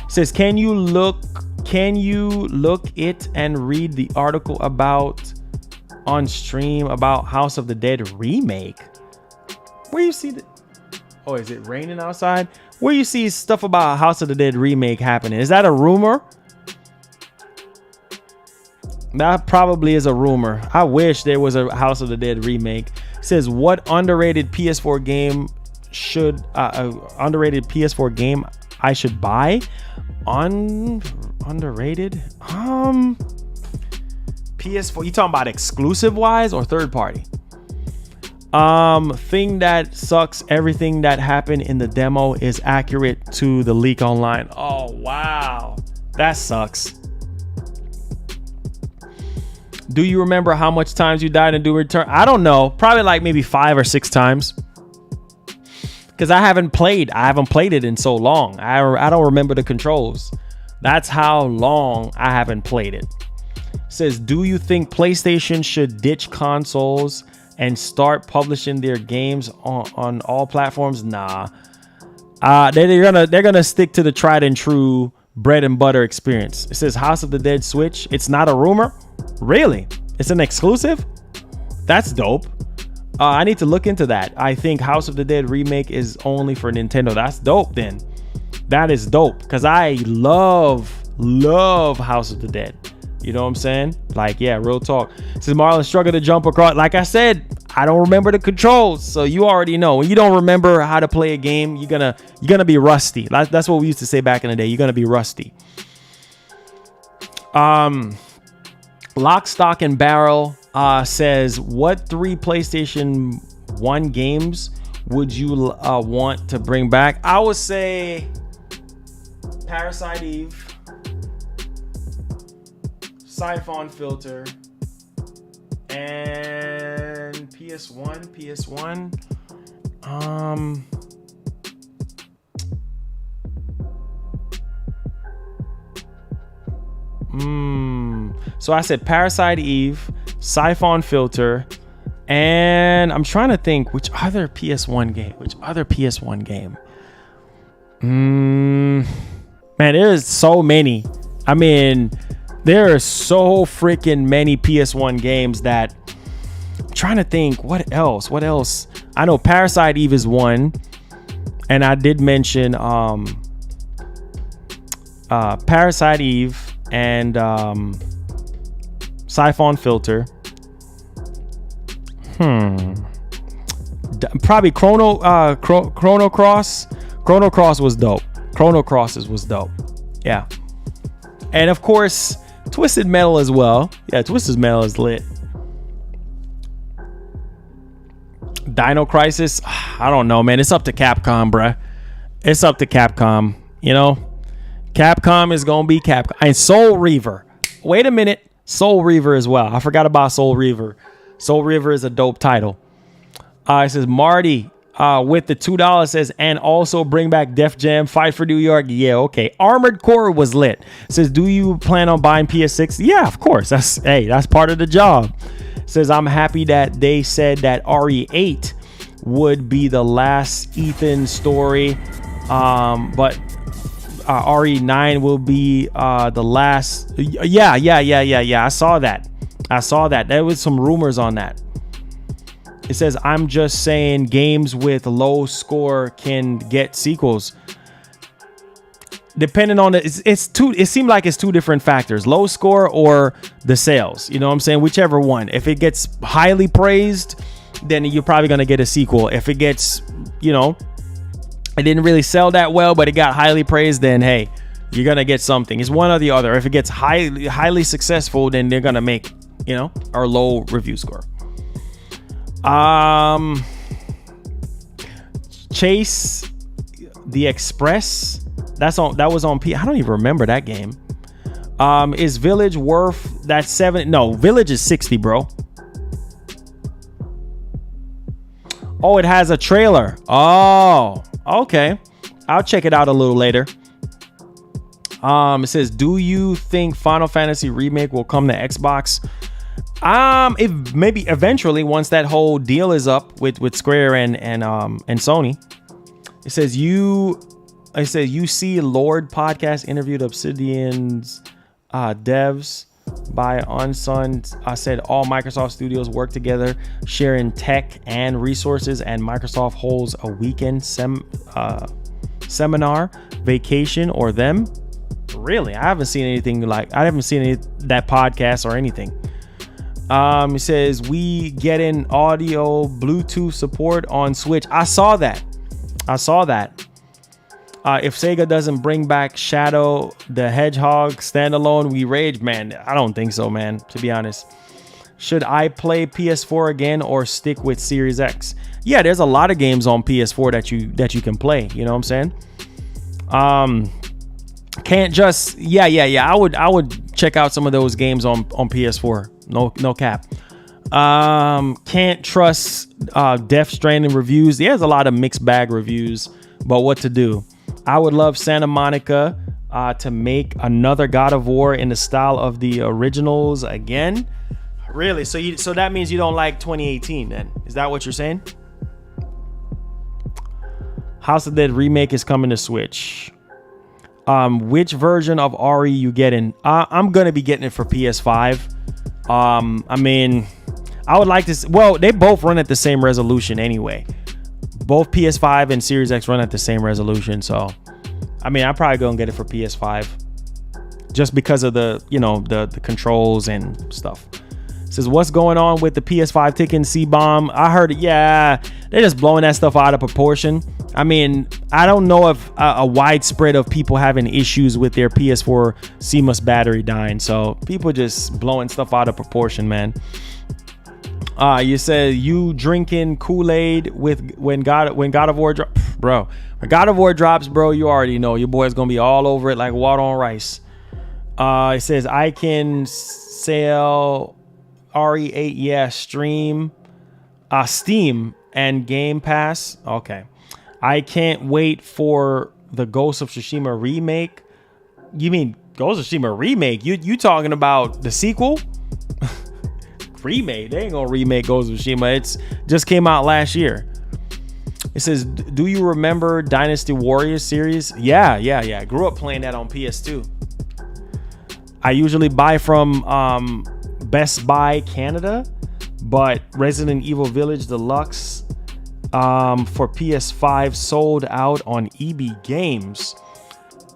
Says, can you look it and read the article on stream about House of the Dead remake? Where you see is it raining outside? Where you see stuff about House of the Dead remake happening? Is that a rumor? That probably is a rumor. I wish there was a House of the Dead remake. It says, what underrated PS4 game I should buy? Underrated? PS4. You talking about exclusive wise or third party? Thing that sucks, everything that happened in the demo is accurate to the leak online. Oh wow, that sucks. Do you remember how much times you died in Doom Return? I don't know. Probably like maybe 5 or 6 times. Because I haven't played it in so long. I don't remember the controls. That's how long I haven't played it. It says, do you think PlayStation should ditch consoles and start publishing their games on all platforms? Nah. They're gonna stick to the tried and true bread and butter experience. It says House of the Dead Switch. It's not a rumor. Really? It's an exclusive? That's dope. I need to look into that. I think House of the Dead remake is only for Nintendo. That's dope then. That is dope because I love House of the Dead. You know what I'm saying? Like, yeah, real talk. Since Marlon struggled to jump across, like I said, I don't remember the controls, so you already know. When you don't remember how to play a game, you're gonna be rusty. That's what we used to say back in the day. You're gonna be rusty. Lock, Stock, and Barrel says, what 3 PlayStation 1 games would you want to bring back? I would say Parasite Eve, Siphon Filter, and PS1. So I said Parasite Eve, Siphon Filter, and I'm trying to think which other PS1 game. Man, there's so many. I mean, there are so freaking many PS1 games that I'm trying to think what else. I know Parasite Eve is one, and I did mention Parasite Eve and Siphon Filter. Probably Chrono Cross. Chrono Cross was dope. Chrono Crosses was dope. Yeah. And of course, Twisted Metal as well. Yeah, Twisted Metal is lit. Dino Crisis. I don't know, man. It's up to Capcom, bruh. It's up to Capcom. You know, Capcom is gonna be Capcom. And Soul Reaver. Wait a minute. Soul Reaver as well. I forgot about Soul Reaver. Soul Reaver is a dope title. It says Marty with the $2 says, and also bring back Def Jam Fight for New York. Yeah, okay. Armored Core was lit. It says, do you plan on buying PS6? Yeah, of course. That's part of the job. It says, I'm happy that they said that RE8 would be the last Ethan story, but RE9 will be the last. Yeah. I saw that. There was some rumors on that. It says, I'm just saying games with low score can get sequels. Depending on it seemed like it's two different factors, low score or the sales. You know what I'm saying? Whichever one. If it gets highly praised, then you're probably going to get a sequel. If it gets, it didn't really sell that well, but it got highly praised, then hey, you're going to get something. It's one or the other. If it gets highly successful, then they're going to make, our low review score. Chase the Express. That was on P. I don't even remember that game. Is Village worth that 7? No, Village is 60, bro. Oh, it has a trailer. Oh, okay. I'll check it out a little later. It says, do you think Final Fantasy Remake will come to Xbox? If maybe eventually, once that whole deal is up with Square and Sony. It says you see Lord podcast interviewed Obsidian's devs by Unsun. Said all Microsoft studios work together, sharing tech and resources, and Microsoft holds a weekend seminar, vacation, or them. Really, I haven't seen anything that podcast or anything. It says we get in audio Bluetooth support on Switch. I saw that. If Sega doesn't bring back Shadow the Hedgehog standalone, we rage, man. I don't think so, man, to be honest. Should I play PS4 again or stick with Series X? Yeah, there's a lot of games on PS4 that you can play. You know what I'm saying? Can't just I would check out some of those games on PS4. No cap. Can't trust Death Stranding reviews. There's a lot of mixed bag reviews, but what to do? I would love Santa Monica to make another God of War in the style of the originals again. Really? So that means you don't like 2018 then? Is that what you're saying? House of the Dead remake is coming to Switch. Which version of RE you getting? I'm gonna be getting it for PS5. I mean, I would like to. Well, they both run at the same resolution anyway. Both PS5 and Series X run at the same resolution, so I mean, I'm probably gonna get it for PS5 just because of the the controls and stuff. It says, what's going on with the PS5 ticking C-bomb? I heard it. Yeah, they're just blowing that stuff out of proportion. I mean, I don't know if a widespread of people having issues with their PS4 CMOS battery dying. So people just blowing stuff out of proportion, man. You said you drinking Kool-Aid with when God of War drops, bro. When God of War drops, bro, you already know your boy's gonna be all over it like water on rice. It says I can sell RE8, yeah, Steam and Game Pass. Okay. I can't wait for the Ghost of Tsushima remake. You mean Ghost of Tsushima remake? You talking about the sequel? Remake? They ain't gonna remake Ghost of Tsushima. It's just came out last year. It says, do you remember Dynasty Warriors series? Yeah. I grew up playing that on PS2. I usually buy from Best Buy Canada, but Resident Evil Village Deluxe for PS5 sold out on EB Games,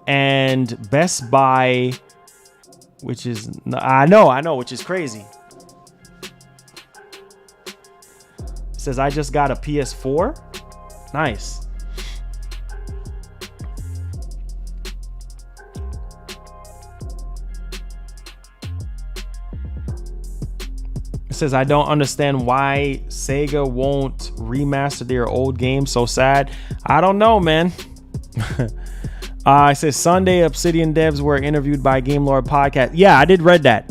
and Best Buy, which is I know, which is crazy. It says I just got a PS4. Nice. It says I don't understand why Sega won't remaster their old games. So sad. I don't know, man. It says Sunday Obsidian devs were interviewed by Game Lord podcast. Yeah, I did read that.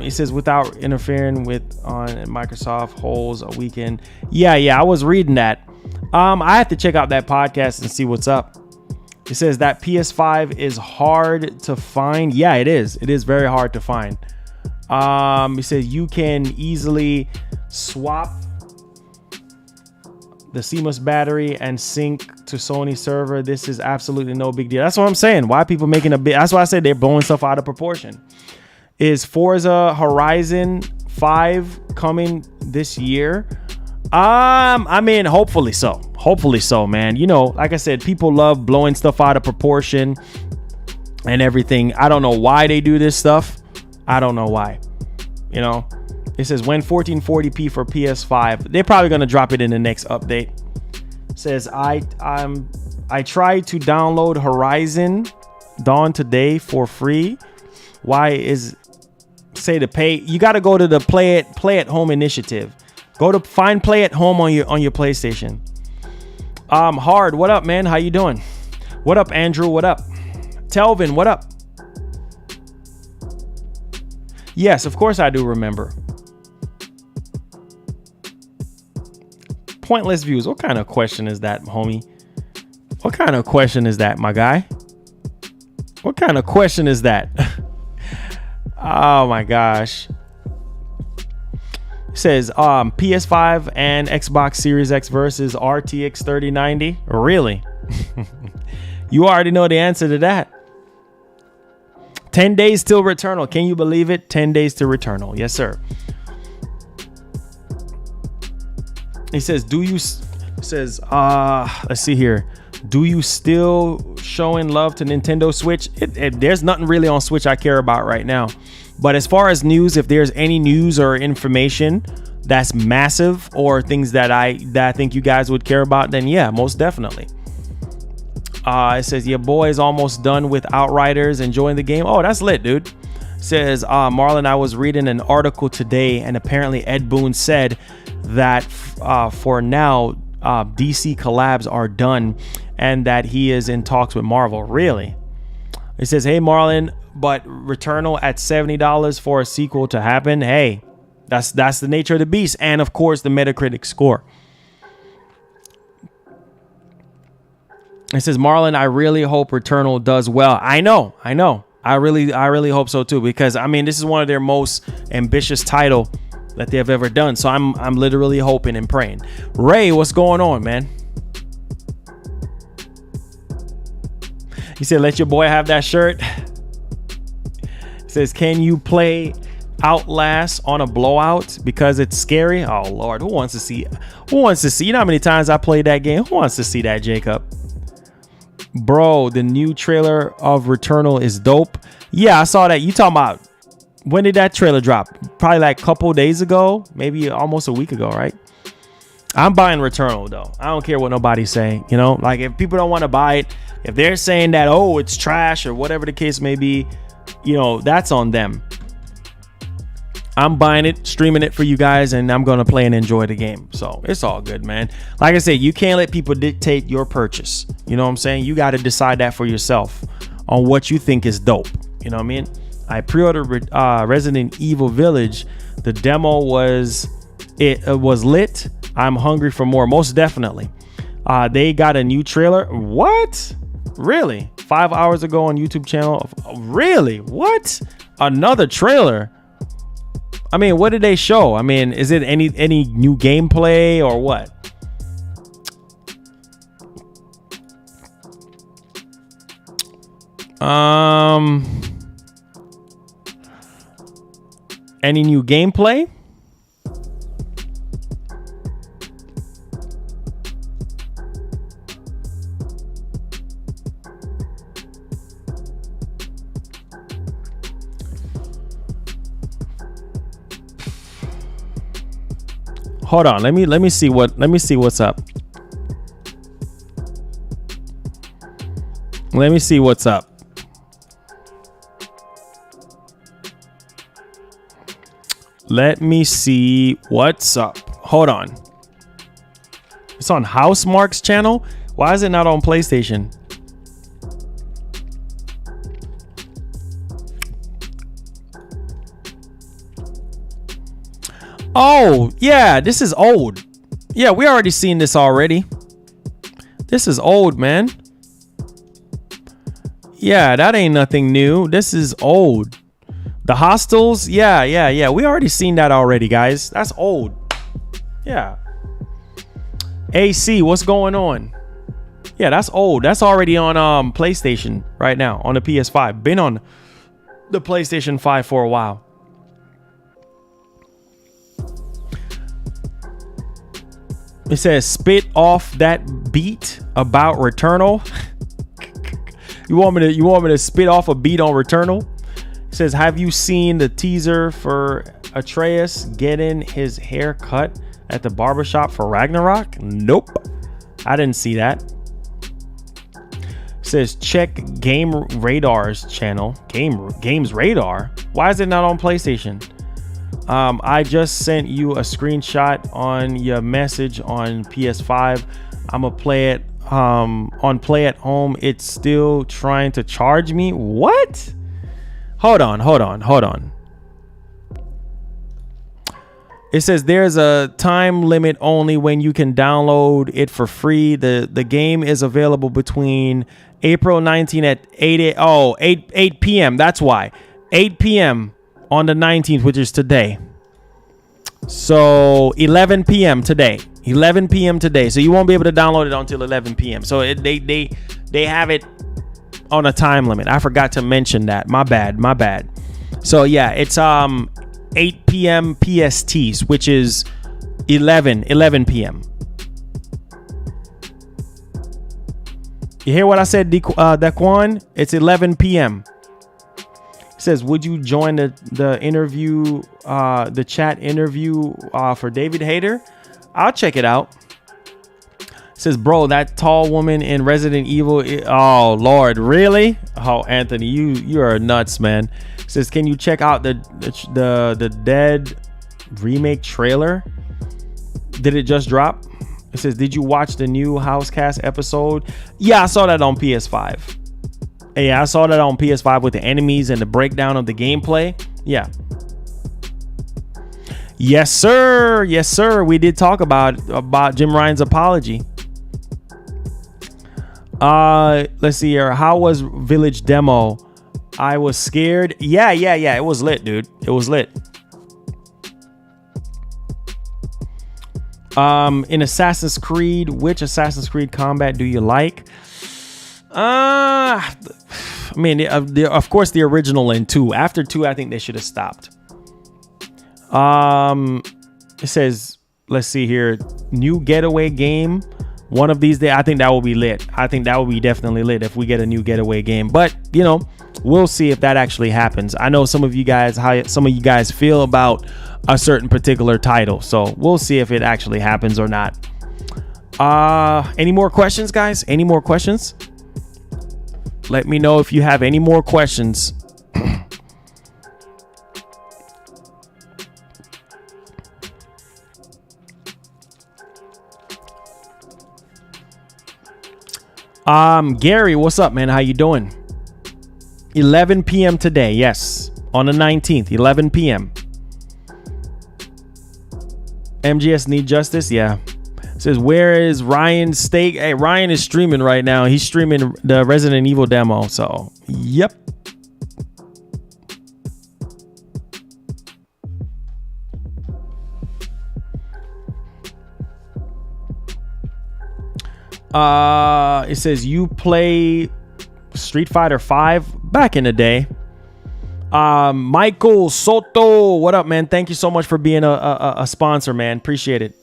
It says without interfering with on Microsoft holds a weekend. Yeah, I was reading that. I have to check out that podcast and see what's up. It says that PS5 is hard to find. Yeah, it is. It is very hard to find. It says you can easily swap the CMOS battery and sync to Sony server. This is absolutely no big deal. That's what I'm saying. Why people making a big? That's why I said they're blowing stuff out of proportion. Is Forza Horizon 5 coming this year? I mean, hopefully so. Hopefully so, man. You know, like I said, people love blowing stuff out of proportion and everything. I don't know why they do this stuff. I don't know why. You know, it says when 1440p for PS5. They're probably gonna drop it in the next update. It says I tried to download Horizon Dawn today for free. Why is say to pay? You got to go to the play at home initiative. Go to find play at home on your PlayStation. Hard. What up, man? How you doing? What up, Andrew? What up? Telvin, what up? Yes, of course I do remember. Pointless views. What kind of question is that, homie? What kind of question is that, my guy? What kind of question is that? Oh my gosh. It says PS5 and Xbox Series X versus RTX 3090. Really? You already know the answer to that. 10 days till Returnal. Can you believe it? 10 days to Returnal. Yes, sir. He says, let's see here. Do you still showing love to Nintendo Switch? There's nothing really on Switch I care about right now. But as far as news, if there's any news or information that's massive or things that I think you guys would care about, then yeah, most definitely. It says your boy is almost done with Outriders, enjoying the game. Oh, that's lit, dude. It says Marlon, I was reading an article today, and apparently Ed Boon said that for now DC collabs are done, and that he is in talks with Marvel. Really? It says, hey Marlon, but Returnal at $70 for a sequel to happen. Hey, that's the nature of the beast, and of course the Metacritic score. It says, Marlon, I really hope Returnal does well. I know. I really hope so too, because I mean, this is one of their most ambitious title that they have ever done. So I'm literally hoping and praying. Ray, what's going on, man? He said, let your boy have that shirt. He says, can you play Outlast on a blowout because it's scary? Oh Lord, who wants to see? You know how many times I played that game? Who wants to see that, Jacob? Bro, the new trailer of Returnal is dope. Yeah, I saw that. You talking about, when did that trailer drop? Probably like a couple days ago, maybe almost a week ago, right? I'm buying Returnal though. I don't care what nobody's saying. You know, like if people don't want to buy it, if they're saying that, oh, it's trash or whatever the case may be, you know, that's on them. I'm buying it, streaming it for you guys, and I'm going to play and enjoy the game. So it's all good, man. Like I said, you can't let people dictate your purchase. You know what I'm saying? You got to decide that for yourself on what you think is dope. You know what I mean? I pre-ordered Resident Evil Village. The demo was lit. I'm hungry for more, most definitely. They got a new trailer. What? Really? 5 hours ago on YouTube channel. Really? What? Another trailer? I mean, what did they show? I mean, is it any new gameplay or what? Any new gameplay? Hold on, let me see what's up. Let me see what's up. Let me see what's up. Hold on. It's on Housemarque's channel. Why is it not on PlayStation? Oh, yeah, this is old. Yeah, we already seen this already. This is old, man. Yeah, that ain't nothing new. This is old. The Hostels, yeah. We already seen that already, guys. That's old. Yeah. AC, what's going on? Yeah, that's old. That's already on PlayStation right now, on the PS5. Been on the PlayStation 5 for a while. It says, spit off that beat about Returnal. You want me to spit off a beat on Returnal? It says, have you seen the teaser for Atreus getting his hair cut at the barbershop for Ragnarok? Nope. I didn't see that. It says, check Game Radar's channel. Games Radar? Why is it not on PlayStation? I just sent you a screenshot on your message on PS5. I'm gonna play it on Play at Home. It's still trying to charge me. What? Hold on. It says there's a time limit only when you can download it for free. The game is available between April 19 at 8 p.m. That's why. 8 p.m. on the 19th, which is today. So 11 p.m. today. 11 p.m. today. So you won't be able to download it until 11 p.m. So they have it on a time limit. I forgot to mention that. My bad. So yeah, it's 8 p.m. PST, which is 11 p.m. You hear what I said, Daquan? It's 11 p.m. It says, would you join the interview, the chat interview for David Hayter? I'll check it out. It says, bro, that tall woman in Resident Evil. Oh, Lord, really? Oh, Anthony, you are nuts, man. It says, can you check out the Dead remake trailer? Did it just drop? It says, did you watch the new Housecast episode? Yeah, I saw that on PS5. Yeah, I saw that on PS5 with the enemies and the breakdown of the gameplay. Yeah. Yes, sir. Yes, sir. We did talk about Jim Ryan's apology. Let's see here. How was Village demo? I was scared. Yeah. It was lit, dude. It was lit. In Assassin's Creed, which Assassin's Creed combat do you like? I mean, of course, the original in 2. After 2, I think they should have stopped. It says, let's see here, new getaway game. One of these days, I think that will be lit. I think that will be definitely lit if we get a new getaway game. But, you know, we'll see if that actually happens. I know some of you guys, how some of you guys feel about a certain particular title. So we'll see if it actually happens or not. Any more questions, guys? Any more questions? Let me know if you have any more questions. Gary, what's up, man? How you doing? 11 p.m. today. Yes, on the 19th, 11 p.m. MGS need justice. Yeah. It says, where is Ryan's steak? Hey, Ryan is streaming right now. He's streaming the Resident Evil demo. So, yep. It says you play Street Fighter 5 back in the day. Michael Soto, what up, man? Thank you so much for being a sponsor, man. Appreciate it.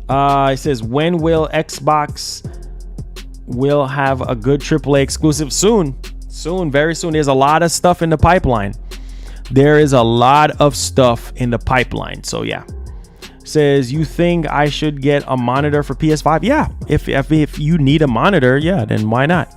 It says, when will Xbox will have a good AAA exclusive? Soon, very soon. There's a lot of stuff in the pipeline. There is a lot of stuff in the pipeline. So yeah. Says, you think I should get a monitor for PS5? Yeah. If you need a monitor, yeah, then why not?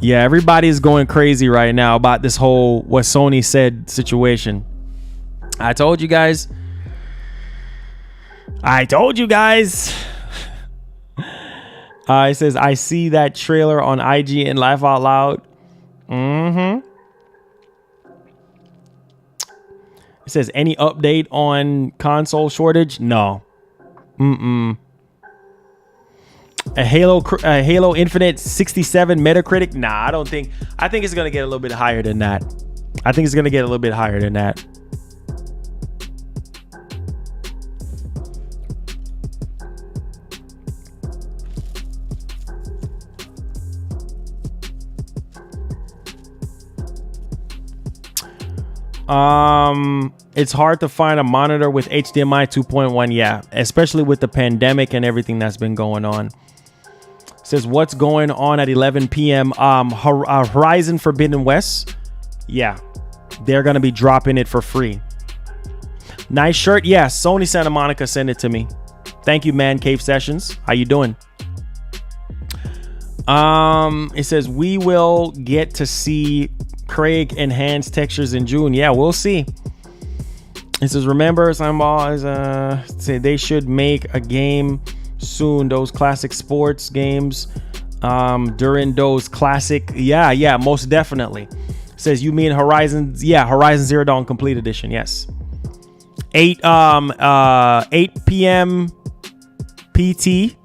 Yeah, everybody's going crazy right now about this whole what Sony said situation. I told you guys. It says, I see that trailer on IG and laugh out loud. It says, any update on console shortage? No. A Halo Infinite 67 Metacritic? Nah, I don't think. I think it's gonna get a little bit higher than that. It's hard to find a monitor with HDMI 2.1. Yeah, especially with the pandemic and everything that's been going on. It says, what's going on at 11 p.m. Horizon Forbidden West. Yeah, they're gonna be dropping it for free. Nice shirt. Yeah, Sony Santa Monica sent it to me. Thank you, Man Cave Sessions. How you doing? It says, we will get to see Craig enhanced textures in June. Yeah, we'll see. It says, remember, say they should make a game soon. Those classic sports games during those classic. Yeah, most definitely. It says, you mean Horizon? Yeah, Horizon Zero Dawn Complete Edition. Yes. 8 p.m. PT.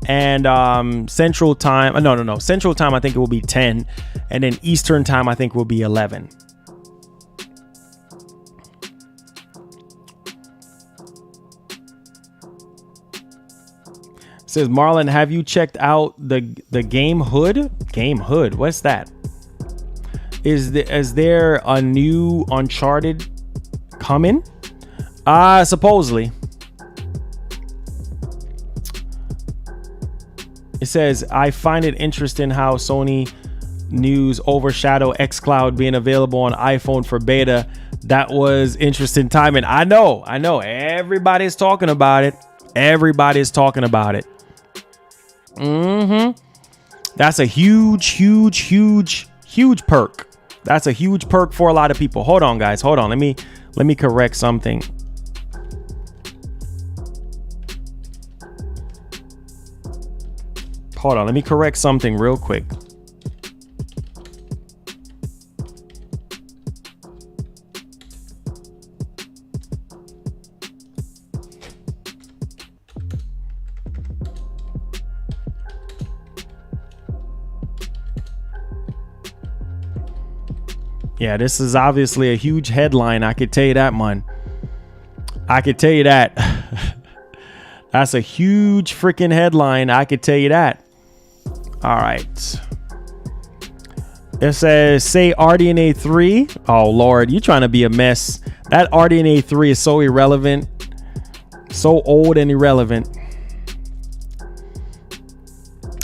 And Central Time, no. Central Time, I think it will be 10. And then Eastern Time, I think will be 11. It says, Marlon, have you checked out the Game Hood? Game Hood, what's that? Is there a new Uncharted coming? Supposedly. It says, I find it interesting how Sony news overshadow xCloud being available on iPhone for beta. That was interesting timing. I know. Everybody's talking about it. That's a huge perk. That's a huge perk for a lot of people. Hold on, guys. Let me correct something. Hold on, let me correct something real quick. Yeah, this is obviously a huge headline. I could tell you that, man. I could tell you that. That's a huge freaking headline. I could tell you that. All right. It says, say RDNA 3. Oh, Lord, you're trying to be a mess. That RDNA 3 is so irrelevant. So old and irrelevant.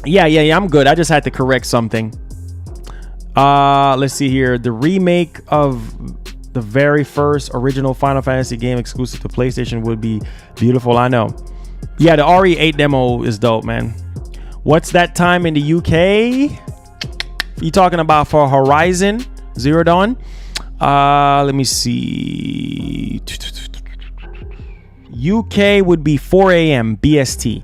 Yeah, I'm good. I just had to correct something. Let's see here. The remake of the very first original Final Fantasy game exclusive to PlayStation would be beautiful. I know. Yeah, the RE8 demo is dope, man. What's that time in the UK? You talking about for Horizon Zero Dawn? Let me see. UK would be 4 a.m. BST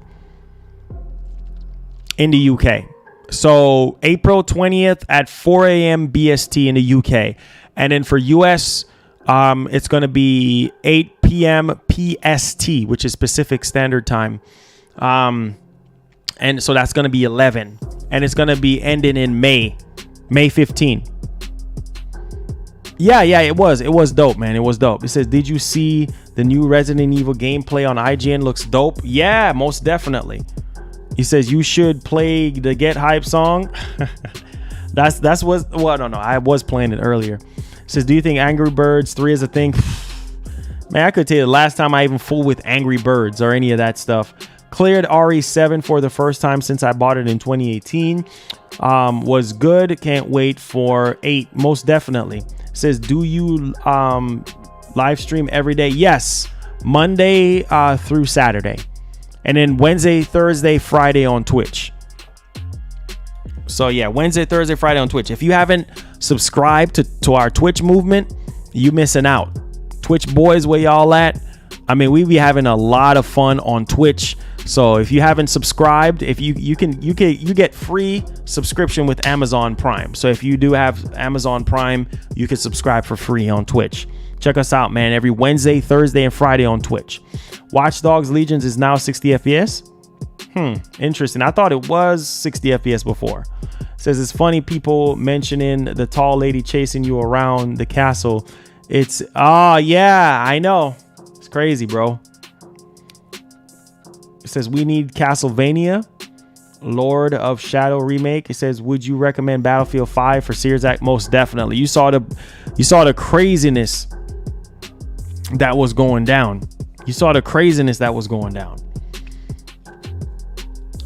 in the UK. So April 20th at 4 a.m. BST in the UK. And then for US, it's going to be 8 p.m. PST, which is Pacific Standard Time. And so that's going to be 11. And it's going to be ending in May 15. Yeah, it was dope, man. It was dope. It says, did you see the new Resident Evil gameplay on IGN? Looks dope. Yeah, most definitely. He says you should play the Get Hype song. that's what. Well, no, I was playing it earlier. He says, do you think Angry Birds 3 is a thing? Man, I could tell you the last time I even fooled with Angry Birds or any of that stuff. Cleared RE7 for the first time since I bought it in 2018. Was good. Can't wait for 8. Most definitely. Says, do you live stream every day? Yes, Monday through Saturday, and then Wednesday, Thursday, Friday on Twitch. So yeah, Wednesday, Thursday, Friday on Twitch. If you haven't subscribed to our Twitch movement, you missing out. Twitch boys, where y'all at? I mean, we be having a lot of fun on Twitch. So if you haven't subscribed, if you get free subscription with Amazon Prime. So if you do have Amazon Prime, you can subscribe for free on Twitch. Check us out, man. Every Wednesday, Thursday, and Friday on Twitch. Watch Dogs Legions is now 60 FPS. Interesting. I thought it was 60 FPS before. It says it's funny people mentioning the tall lady chasing you around the castle. It's yeah, I know. It's crazy, bro. It says we need Castlevania Lord of Shadow remake. It says, would you recommend Battlefield 5 for Series X? Most definitely. You saw the craziness that was going down.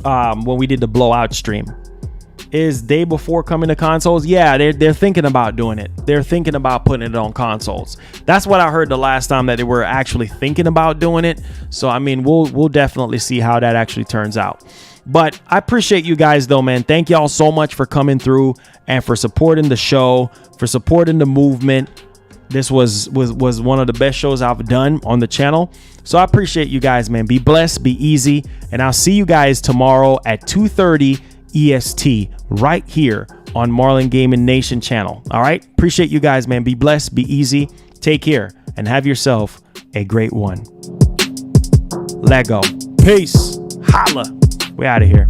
When we did the blowout stream. Is day before coming to consoles? Yeah, they're thinking about doing it. They're thinking about putting it on consoles. That's what I heard the last time, that they were actually thinking about doing it. So I mean, we'll definitely see how that actually turns out. But I appreciate you guys though, man. Thank y'all so much for coming through and for supporting the show, for supporting the movement. This was one of the best shows I've done on the channel. So I appreciate you guys, man. Be blessed, be easy, and I'll see you guys tomorrow at 2:30 EST right here on MarlonGamingNation channel. All right. Appreciate you guys, man. Be blessed, be easy, take care, and have yourself a great one. Lego. Peace. Holla. We out of here.